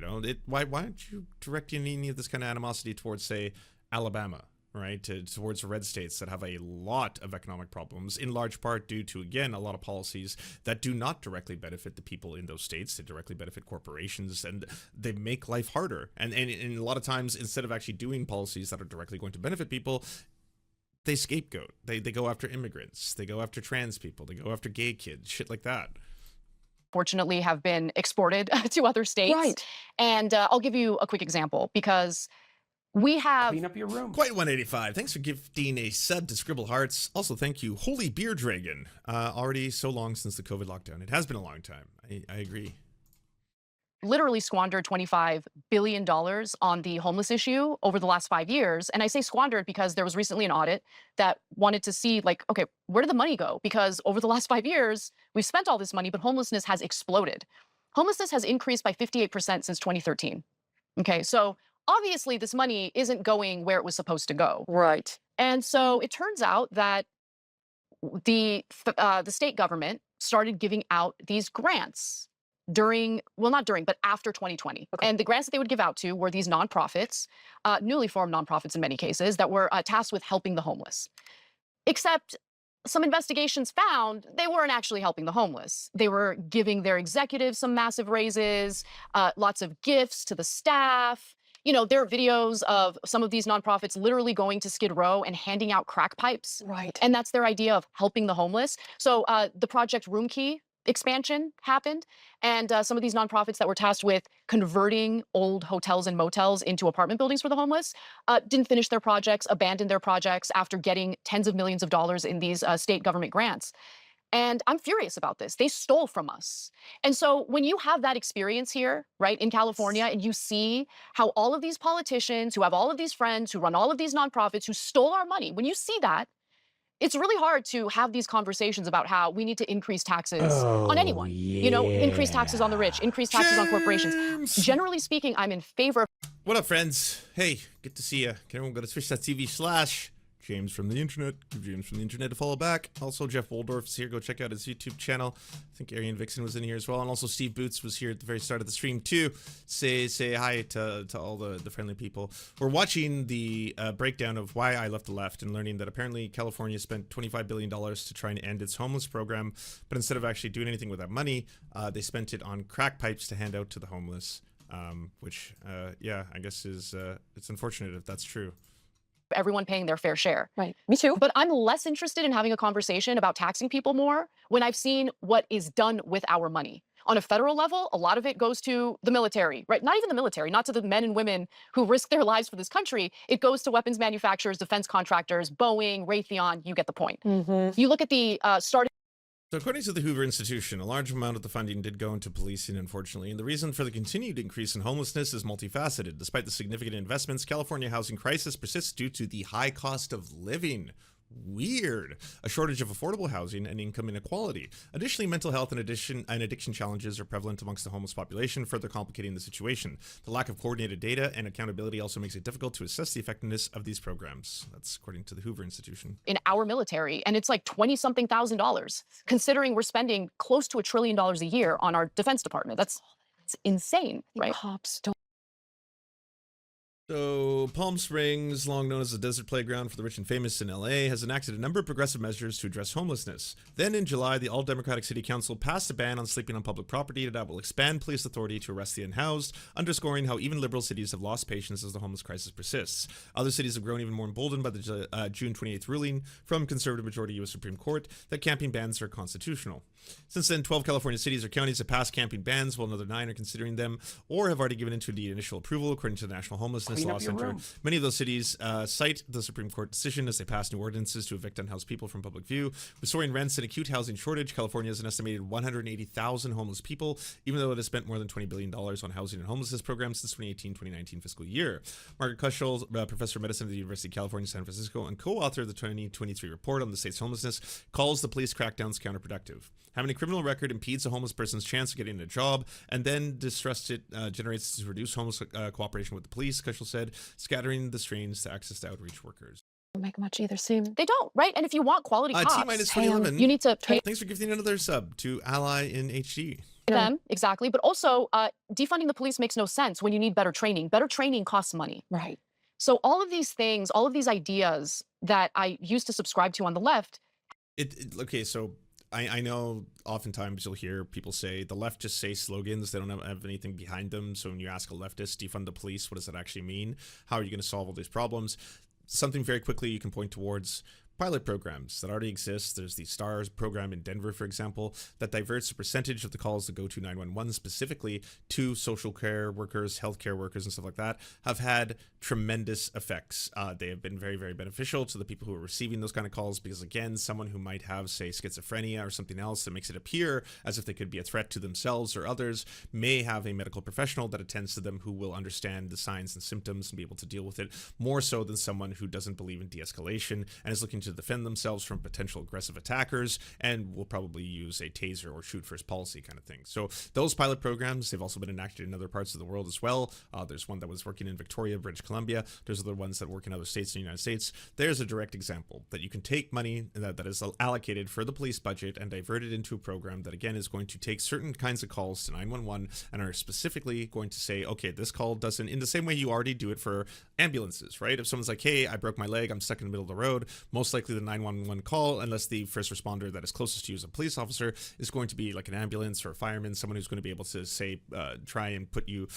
Why aren't you directing any of this kind of animosity towards, say, Alabama, right, towards red states that have a lot of economic problems, in large part due to, again, a lot of policies that do not directly benefit the people in those states. They directly benefit corporations, and they make life harder. And a lot of times, instead of actually doing policies that are directly going to benefit people, they scapegoat. They go after immigrants. They go after trans people. They go after gay kids, shit like that. Fortunately, have been exported to other states. Right. And I'll give you a quick example, because we have... Clean up your room. Quite 185. Thanks for gifting a sub to Scribble Hearts. Also, thank you, Holy Beer Dragon. Already so long since the COVID lockdown. It has been a long time. I agree. Literally squandered $25 billion on the homeless issue over the last 5 years. And I say squandered because there was recently an audit that wanted to see, like, okay, where did the money go? Because over the last 5 years, we've spent all this money, but homelessness has exploded. Homelessness has increased by 58% since 2013. Okay, so obviously this money isn't going where it was supposed to go. Right. And so it turns out that the state government started giving out these grants during, well, not during, but after 2020. Okay. And the grants that they would give out to were these nonprofits, newly formed nonprofits in many cases, that were tasked with helping the homeless. Except some investigations found they weren't actually helping the homeless. They were giving their executives some massive raises, lots of gifts to the staff. You know, there are videos of some of these nonprofits literally going to Skid Row and handing out crack pipes. Right. And that's their idea of helping the homeless. So the Project Room Key expansion happened, and some of these nonprofits that were tasked with converting old hotels and motels into apartment buildings for the homeless didn't finish their projects, abandoned their projects after getting tens of millions of dollars in these state government grants. And I'm furious about this. They stole from us. And so when you have that experience here, right, in California, and you see how all of these politicians who have all of these friends, who run all of these nonprofits, who stole our money, when you see that, it's really hard to have these conversations about how we need to increase taxes on anyone. You know, increase taxes on the rich, increase taxes on corporations. Generally speaking, I'm in favor of... What up, friends? Hey, good to see you. Can everyone go to twitch.tv/James from the internet. Give James from the internet a follow back. Also, Jeff Waldorf is here. Go check out his YouTube channel. I think Arian Vixen was in here as well. And also Steve Boots was here at the very start of the stream too. Say hi to all the friendly people. We're watching the breakdown of why I left the left and learning that apparently California spent $25 billion to try and end its homeless program. But instead of actually doing anything with that money, they spent it on crack pipes to hand out to the homeless. Which, yeah, I guess is it's unfortunate if that's true. Everyone paying their fair share. Right. Me too. But I'm less interested in having a conversation about taxing people more when I've seen what is done with our money. On a federal level, a lot of it goes to the military, right? Not even the military, not to the men and women who risk their lives for this country. It goes to weapons manufacturers, defense contractors, Boeing, Raytheon. You get the point. You look at the starting... So according to the Hoover Institution, a large amount of the funding did go into policing, unfortunately, and the reason for the continued increase in homelessness is multifaceted. Despite the significant investments, California housing crisis persists due to the high cost of living. Weird. A shortage of affordable housing and income inequality. Additionally, mental health and addiction challenges are prevalent amongst the homeless population, further complicating the situation. The lack of coordinated data and accountability also makes it difficult to assess the effectiveness of these programs. That's according to the Hoover Institution. In our military, and it's like $20-something thousand, considering we're spending close to $1 trillion a year on our Defense Department. That's insane, right? Cops don't. So, Palm Springs, long known as the desert playground for the rich and famous in LA, has enacted a number of progressive measures to address homelessness. Then in July, the all-Democratic City Council passed a ban on sleeping on public property that will expand police authority to arrest the unhoused, underscoring how even liberal cities have lost patience as the homeless crisis persists. Other cities have grown even more emboldened by the June 28th ruling from conservative majority U.S. Supreme Court that camping bans are constitutional. Since then, 12 California cities or counties have passed camping bans, while another 9 are considering them or have already given into the initial approval, according to the National Homelessness Law Center. Many of those cities cite the Supreme Court decision as they pass new ordinances to evict unhoused people from public view. With soaring rents and acute housing shortage, California has an estimated 180,000 homeless people, even though it has spent more than $20 billion on housing and homelessness programs since 2018-2019 fiscal year. Margaret Kushel, professor of medicine at the University of California, San Francisco, and co-author of the 2023 report on the state's homelessness, calls the police crackdowns counterproductive. Having a criminal record impedes a homeless person's chance of getting a job, and then distrust it generates to reduce homeless cooperation with the police, Kushel said, scattering the strains to access to outreach workers. Don't make much either, Sim. They don't, right? And if you want quality cops, T-21, you need to pay thanks for gifting another sub to Ally in HD. them, exactly. But also, defunding the police makes no sense when you need better training. Better training costs money. Right. So all of these things, all of these ideas that I used to subscribe to on the left. Okay, so I know oftentimes you'll hear people say the left just say slogans. They don't have anything behind them. So when you ask a leftist, defund the police, what does that actually mean? How are you going to solve all these problems? Something very quickly you can point towards: pilot programs that already exist. There's the STARS program in Denver, for example, that diverts a percentage of the calls that go to 911 specifically to social care workers, healthcare workers, and stuff like that, have had tremendous effects. They have been very, very beneficial to the people who are receiving those kind of calls because, again, someone who might have, say, schizophrenia or something else that makes it appear as if they could be a threat to themselves or others may have a medical professional that attends to them who will understand the signs and symptoms and be able to deal with it more so than someone who doesn't believe in de-escalation and is looking to defend themselves from potential aggressive attackers and will probably use a taser or shoot first policy kind of thing. So those pilot programs, they've also been enacted in other parts of the world as well. There's one that was working in Victoria, British Columbia. There's other ones that work in other states in the United States. There's a direct example that you can take money that is allocated for the police budget and divert it into a program that, again, is going to take certain kinds of calls to 911 and are specifically going to say, okay, this call doesn't, in the same way you already do it for ambulances, right? If someone's like, hey, I broke my leg, I'm stuck in the middle of the road, most likely the 911 call, unless the first responder that is closest to you is a police officer, is going to be like an ambulance or a fireman, someone who's going to be able to say, try and put you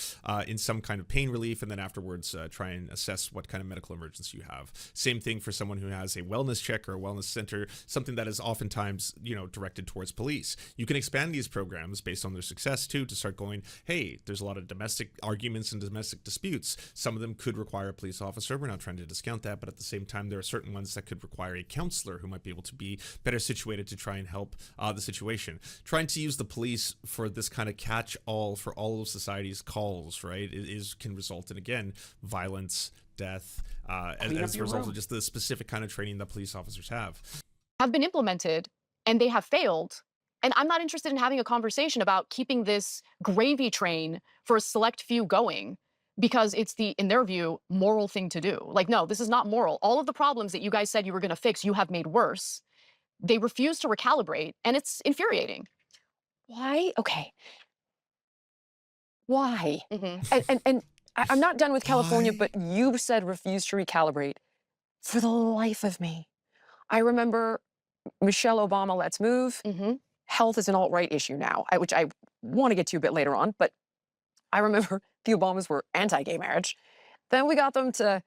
in some kind of pain relief, and then afterwards try and assess what kind of medical emergency you have. Same thing for someone who has a wellness check or a wellness center, something that is oftentimes, directed towards police. You can expand these programs based on their success too, to start going, hey, there's a lot of domestic arguments and domestic disputes. Some of them could require a police officer. We're not trying to discount that, but at the same time, there are certain ones that could require a counselor who might be able to be better situated to try and help the situation. Trying to use the police for this kind of catch-all for all of society's calls, right, can result in, again, violence, death, as a result of just the specific kind of training that police officers have Been implemented and they have failed. And I'm not interested in having a conversation about keeping this gravy train for a select few going because it's the, in their view, moral thing to do. Like, no, this is not moral. All of the problems that you guys said you were going to fix, you have made worse. They refuse to recalibrate, and it's infuriating. Why? Okay. Why? Mm-hmm. And I'm not done with California, but you said refuse to recalibrate. For the life of me, I remember Michelle Obama, Let's Move. Mm-hmm. Health is an alt-right issue now, which I want to get to a bit later on, but I remember the Obamas were anti-gay marriage. Then we got them to,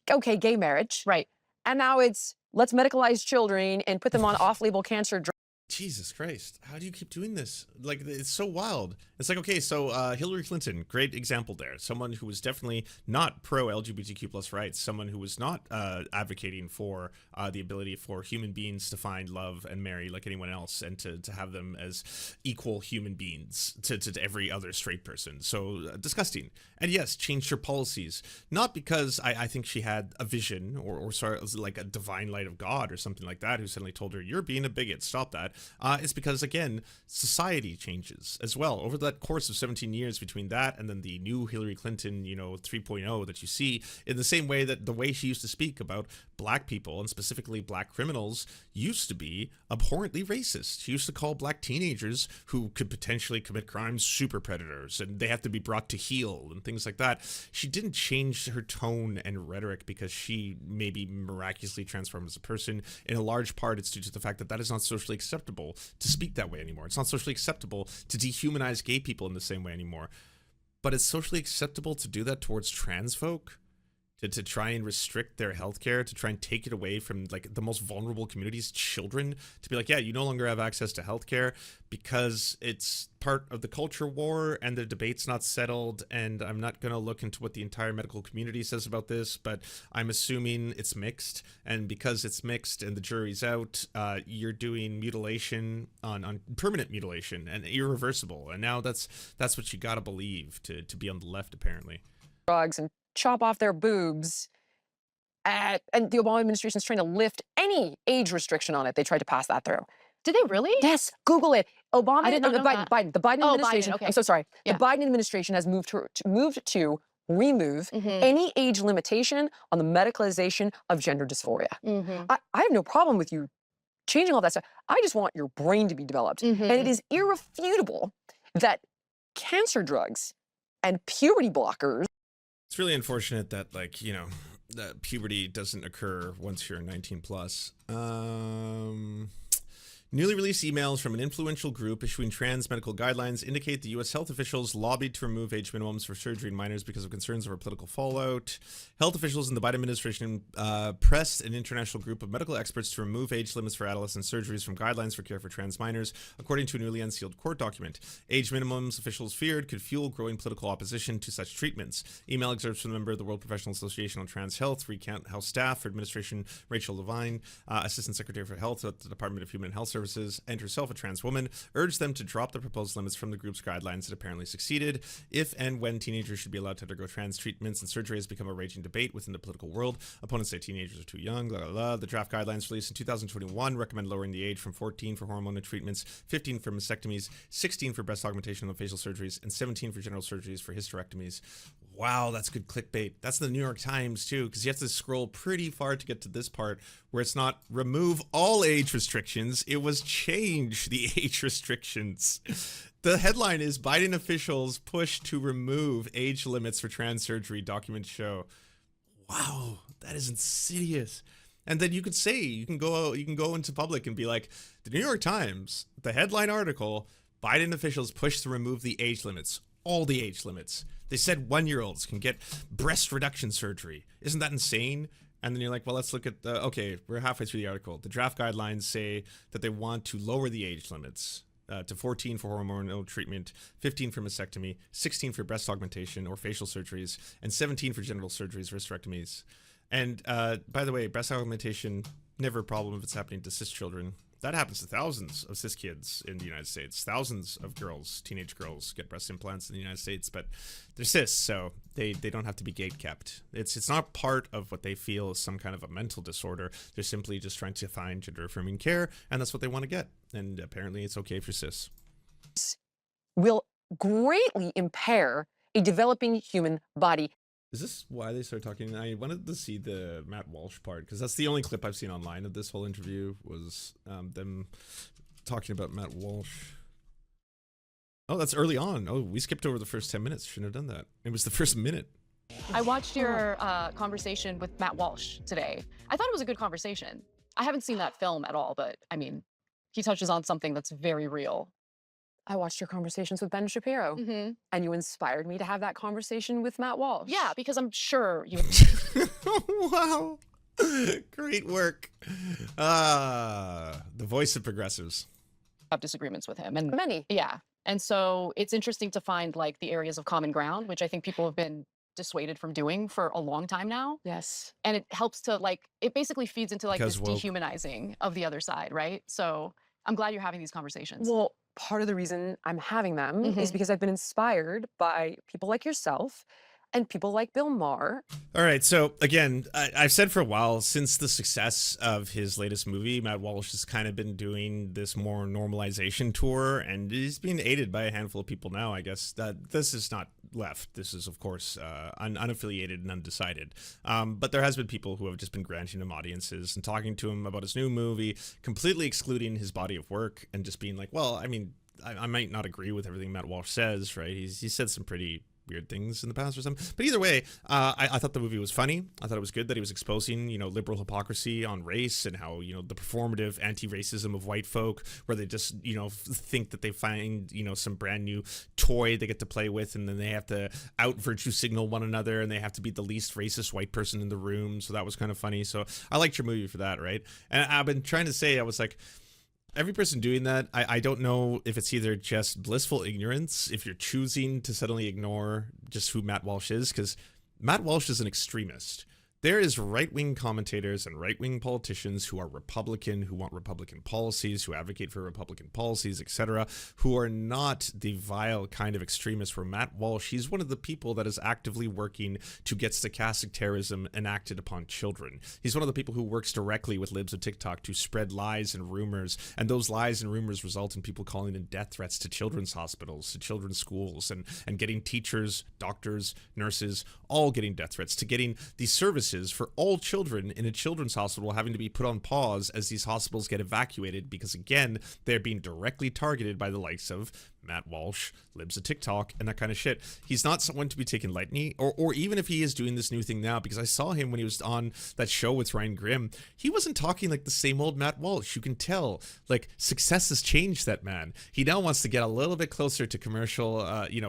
okay, gay marriage. Right. And now it's, let's medicalize children and put them on off-label cancer drugs. Jesus Christ, how do you keep doing this? Like, it's so wild. It's like, okay, so Hillary Clinton, great example there. Someone who was definitely not pro-LGBTQ plus rights, someone who was not advocating for the ability for human beings to find love and marry like anyone else and to have them as equal human beings to every other straight person. So disgusting. And yes, changed her policies. Not because I think she had a vision or sort of like a divine light of God or something like that who suddenly told her, you're being a bigot, stop that. It's because, again, society changes as well. Over that course of 17 years between that and then the new Hillary Clinton, 3.0 that you see, in the same way that the way she used to speak about black people and specifically black criminals used to be abhorrently racist. She used to call black teenagers who could potentially commit crimes super predators and they have to be brought to heel and things like that. She didn't change her tone and rhetoric because she maybe miraculously transformed as a person. In a large part, it's due to the fact that is not socially acceptable to speak that way anymore. It's not socially acceptable to dehumanize gay people in the same way anymore. But it's socially acceptable to do that towards trans folk, to try and restrict their healthcare, to try and take it away from like the most vulnerable communities, children, to be like, yeah, you no longer have access to healthcare because it's part of the culture war and the debate's not settled. And I'm not going to look into what the entire medical community says about this, but I'm assuming it's mixed. And because it's mixed and the jury's out, you're doing mutilation on permanent mutilation and irreversible. And now that's what you got to believe to be on the left, apparently. Drugs and chop off their boobs. And the Obama administration is trying to lift any age restriction on it. They tried to pass that through. Did they really? Yes, Google it. Obama, I did not know that. Biden, the Biden administration. Biden, okay. I'm so sorry. Yeah. The Biden administration has moved to remove any age limitation on the medicalization of gender dysphoria. I have no problem with you changing all that stuff. I just want your brain to be developed. And it is irrefutable that cancer drugs and puberty blockers. It's really unfortunate that, like, you know, that puberty doesn't occur once you're 19 plus. Newly released emails from an influential group issuing trans medical guidelines indicate the U.S. health officials lobbied to remove age minimums for surgery in minors because of concerns over political fallout. Health officials in the Biden administration pressed an international group of medical experts to remove age limits for adolescent surgeries from guidelines for care for trans minors, according to a newly unsealed court document. Age minimums, officials feared, could fuel growing political opposition to such treatments. Email excerpts from a member of the World Professional Association on Trans Health recount how staff for administration Rachel Levine, Assistant Secretary for Health at the Department of Human and Health Services, and herself a trans woman, urged them to drop the proposed limits from the group's guidelines that apparently succeeded. If and when teenagers should be allowed to undergo trans treatments and surgery has become a raging debate within the political world. Opponents say teenagers are too young, blah, blah, blah. The draft guidelines released in 2021 recommend lowering the age from 14 for hormonal treatments, 15 for mastectomies, 16 for breast augmentation and facial surgeries, and 17 for general surgeries for hysterectomies. Wow, that's good clickbait. That's the New York Times too, because you have to scroll pretty far to get to this part where it's not remove all age restrictions. It was change the age restrictions. The headline is Biden officials push to remove age limits for trans surgery, documents show. Wow, that is insidious. And then you could say, you can go into public and be like, the New York Times, the headline article, Biden officials push to remove the age limits, all the age limits. They said 1-year-olds can get breast reduction surgery. Isn't that insane? And then you're like, well, let's look at the, okay, we're halfway through the article. The draft guidelines say that they want to lower the age limits to 14 for hormonal treatment, 15 for mastectomy, 16 for breast augmentation or facial surgeries, and 17 for genital surgeries, hysterectomies. And by the way, breast augmentation, never a problem if it's happening to cis children. That happens to thousands of cis kids in the United States. Thousands of girls, teenage girls, get breast implants in the United States, but they're cis, so they don't have to be gate kept. It's not part of what they feel is some kind of a mental disorder. They're simply just trying to find gender-affirming care, and that's what they want to get. And apparently it's okay if you're cis. Will greatly impair a developing human body. Is this why they started talking? I wanted to see the Matt Walsh part, because that's the only clip I've seen online of this whole interview was them talking about Matt Walsh. Oh, that's early on. Oh, we skipped over the first 10 minutes. Shouldn't have done that. It was the first minute. I watched your conversation with Matt Walsh today. I thought it was a good conversation. I haven't seen that film at all, but I mean, he touches on something that's very real. I watched your conversations with Ben Shapiro, and you inspired me to have that conversation with Matt Walsh. Yeah, because I'm sure you. Wow. Great work. The voice of progressives. Have disagreements with him, and Many. Yeah, and so it's interesting to find like the areas of common ground, which I think people have been dissuaded from doing for a long time now. Yes. And it helps to like, it basically feeds into like Because this woke. dehumanizing of the other side, right? So I'm glad you're having these conversations. Well, part of the reason I'm having them is because I've been inspired by people like yourself and people like Bill Maher. All right, so again, I've said for a while, since the success of his latest movie, Matt Walsh has kind of been doing this more normalization tour, and he's being aided by a handful of people now, I guess. That this is not left. This is, of course, unaffiliated and undecided. But there has been people who have just been granting him audiences and talking to him about his new movie, completely excluding his body of work and just being like, well, I mean, I might not agree with everything Matt Walsh says, right? He said some pretty weird things in the past or something. But either way, I thought the movie was funny. I thought it was good that he was exposing, you know, liberal hypocrisy on race and how, you know, the performative anti-racism of white folk, where they just, you know, think that they find, you know, some brand new toy they get to play with, and then they have to out virtue signal one another, and they have to be the least racist white person in the room. So that was kind of funny. So I liked your movie for that, right? And I've been trying to say, I was like, every person doing that, I don't know if it's either just blissful ignorance, if you're choosing to suddenly ignore just who Matt Walsh is, because Matt Walsh is an extremist. There is right-wing commentators and right-wing politicians who are Republican, who want Republican policies, who advocate for Republican policies, etc., who are not the vile kind of extremists where Matt Walsh, he's one of the people that is actively working to get stochastic terrorism enacted upon children. He's one of the people who works directly with libs of TikTok to spread lies and rumors, and those lies and rumors result in people calling in death threats to children's hospitals, to children's schools, and getting teachers, doctors, nurses, all getting death threats, to getting these services services for all children in a children's hospital having to be put on pause as these hospitals get evacuated because, again, they're being directly targeted by the likes of Matt Walsh, Libs of TikTok, and that kind of shit. He's not someone to be taken lightly, or even if he is doing this new thing now, because I saw him when he was on that show with Ryan Grimm, he wasn't talking like the same old Matt Walsh. You can tell, like, success has changed that man. He now wants to get a little bit closer to commercial,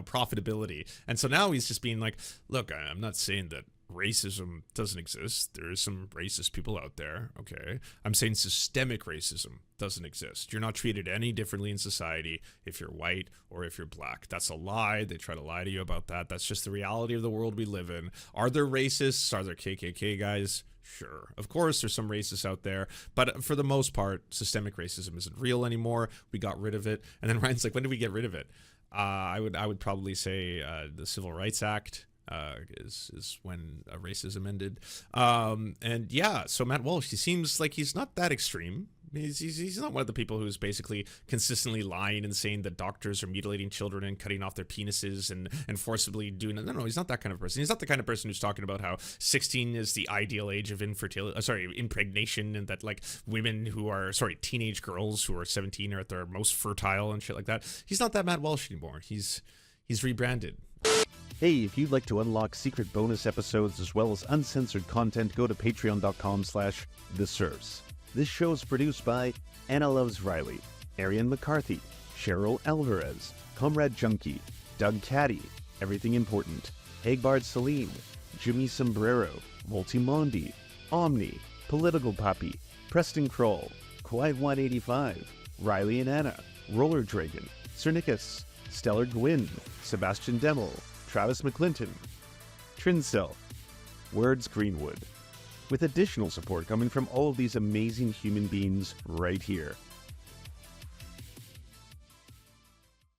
profitability. And so now he's just being like, look, I'm not saying that racism doesn't exist. There is some racist people out there, okay? I'm saying systemic racism doesn't exist. You're not treated any differently in society if you're white or if you're black. That's a lie. They try to lie to you about that. That's just the reality of the world we live in. Are there racists? Are there KKK guys? Sure. Of course, there's some racists out there, but for the most part, systemic racism isn't real anymore. We got rid of it. And then Ryan's like, when did we get rid of it? I would probably say the Civil Rights Act. Is when racism ended. And yeah, so Matt Walsh, he seems like he's not that extreme. He's not one of the people who's basically consistently lying and saying that doctors are mutilating children and cutting off their penises and forcibly doing it. No, he's not that kind of person. He's not the kind of person who's talking about how 16 is the ideal age of impregnation, and that like women who are, teenage girls who are 17 are at their most fertile and shit like that. He's not that Matt Walsh anymore. He's rebranded. Hey, if you'd like to unlock secret bonus episodes as well as uncensored content, go to patreon.com/The Serfs. This show is produced by Anna Loves Riley, Arian McCarthy, Cheryl Alvarez, Comrade Junkie, Doug Caddy, Everything Important, Hagbard Celine, Jimmy Sombrero, Multimondi, Omni, Political Poppy, Preston Kroll, Quiet 185, Riley and Anna, Roller Dragon, Cernicus, Stellar Gwyn, Sebastian Demel, Travis McClinton, Trincell, Words Greenwood, with additional support coming from all of these amazing human beings right here.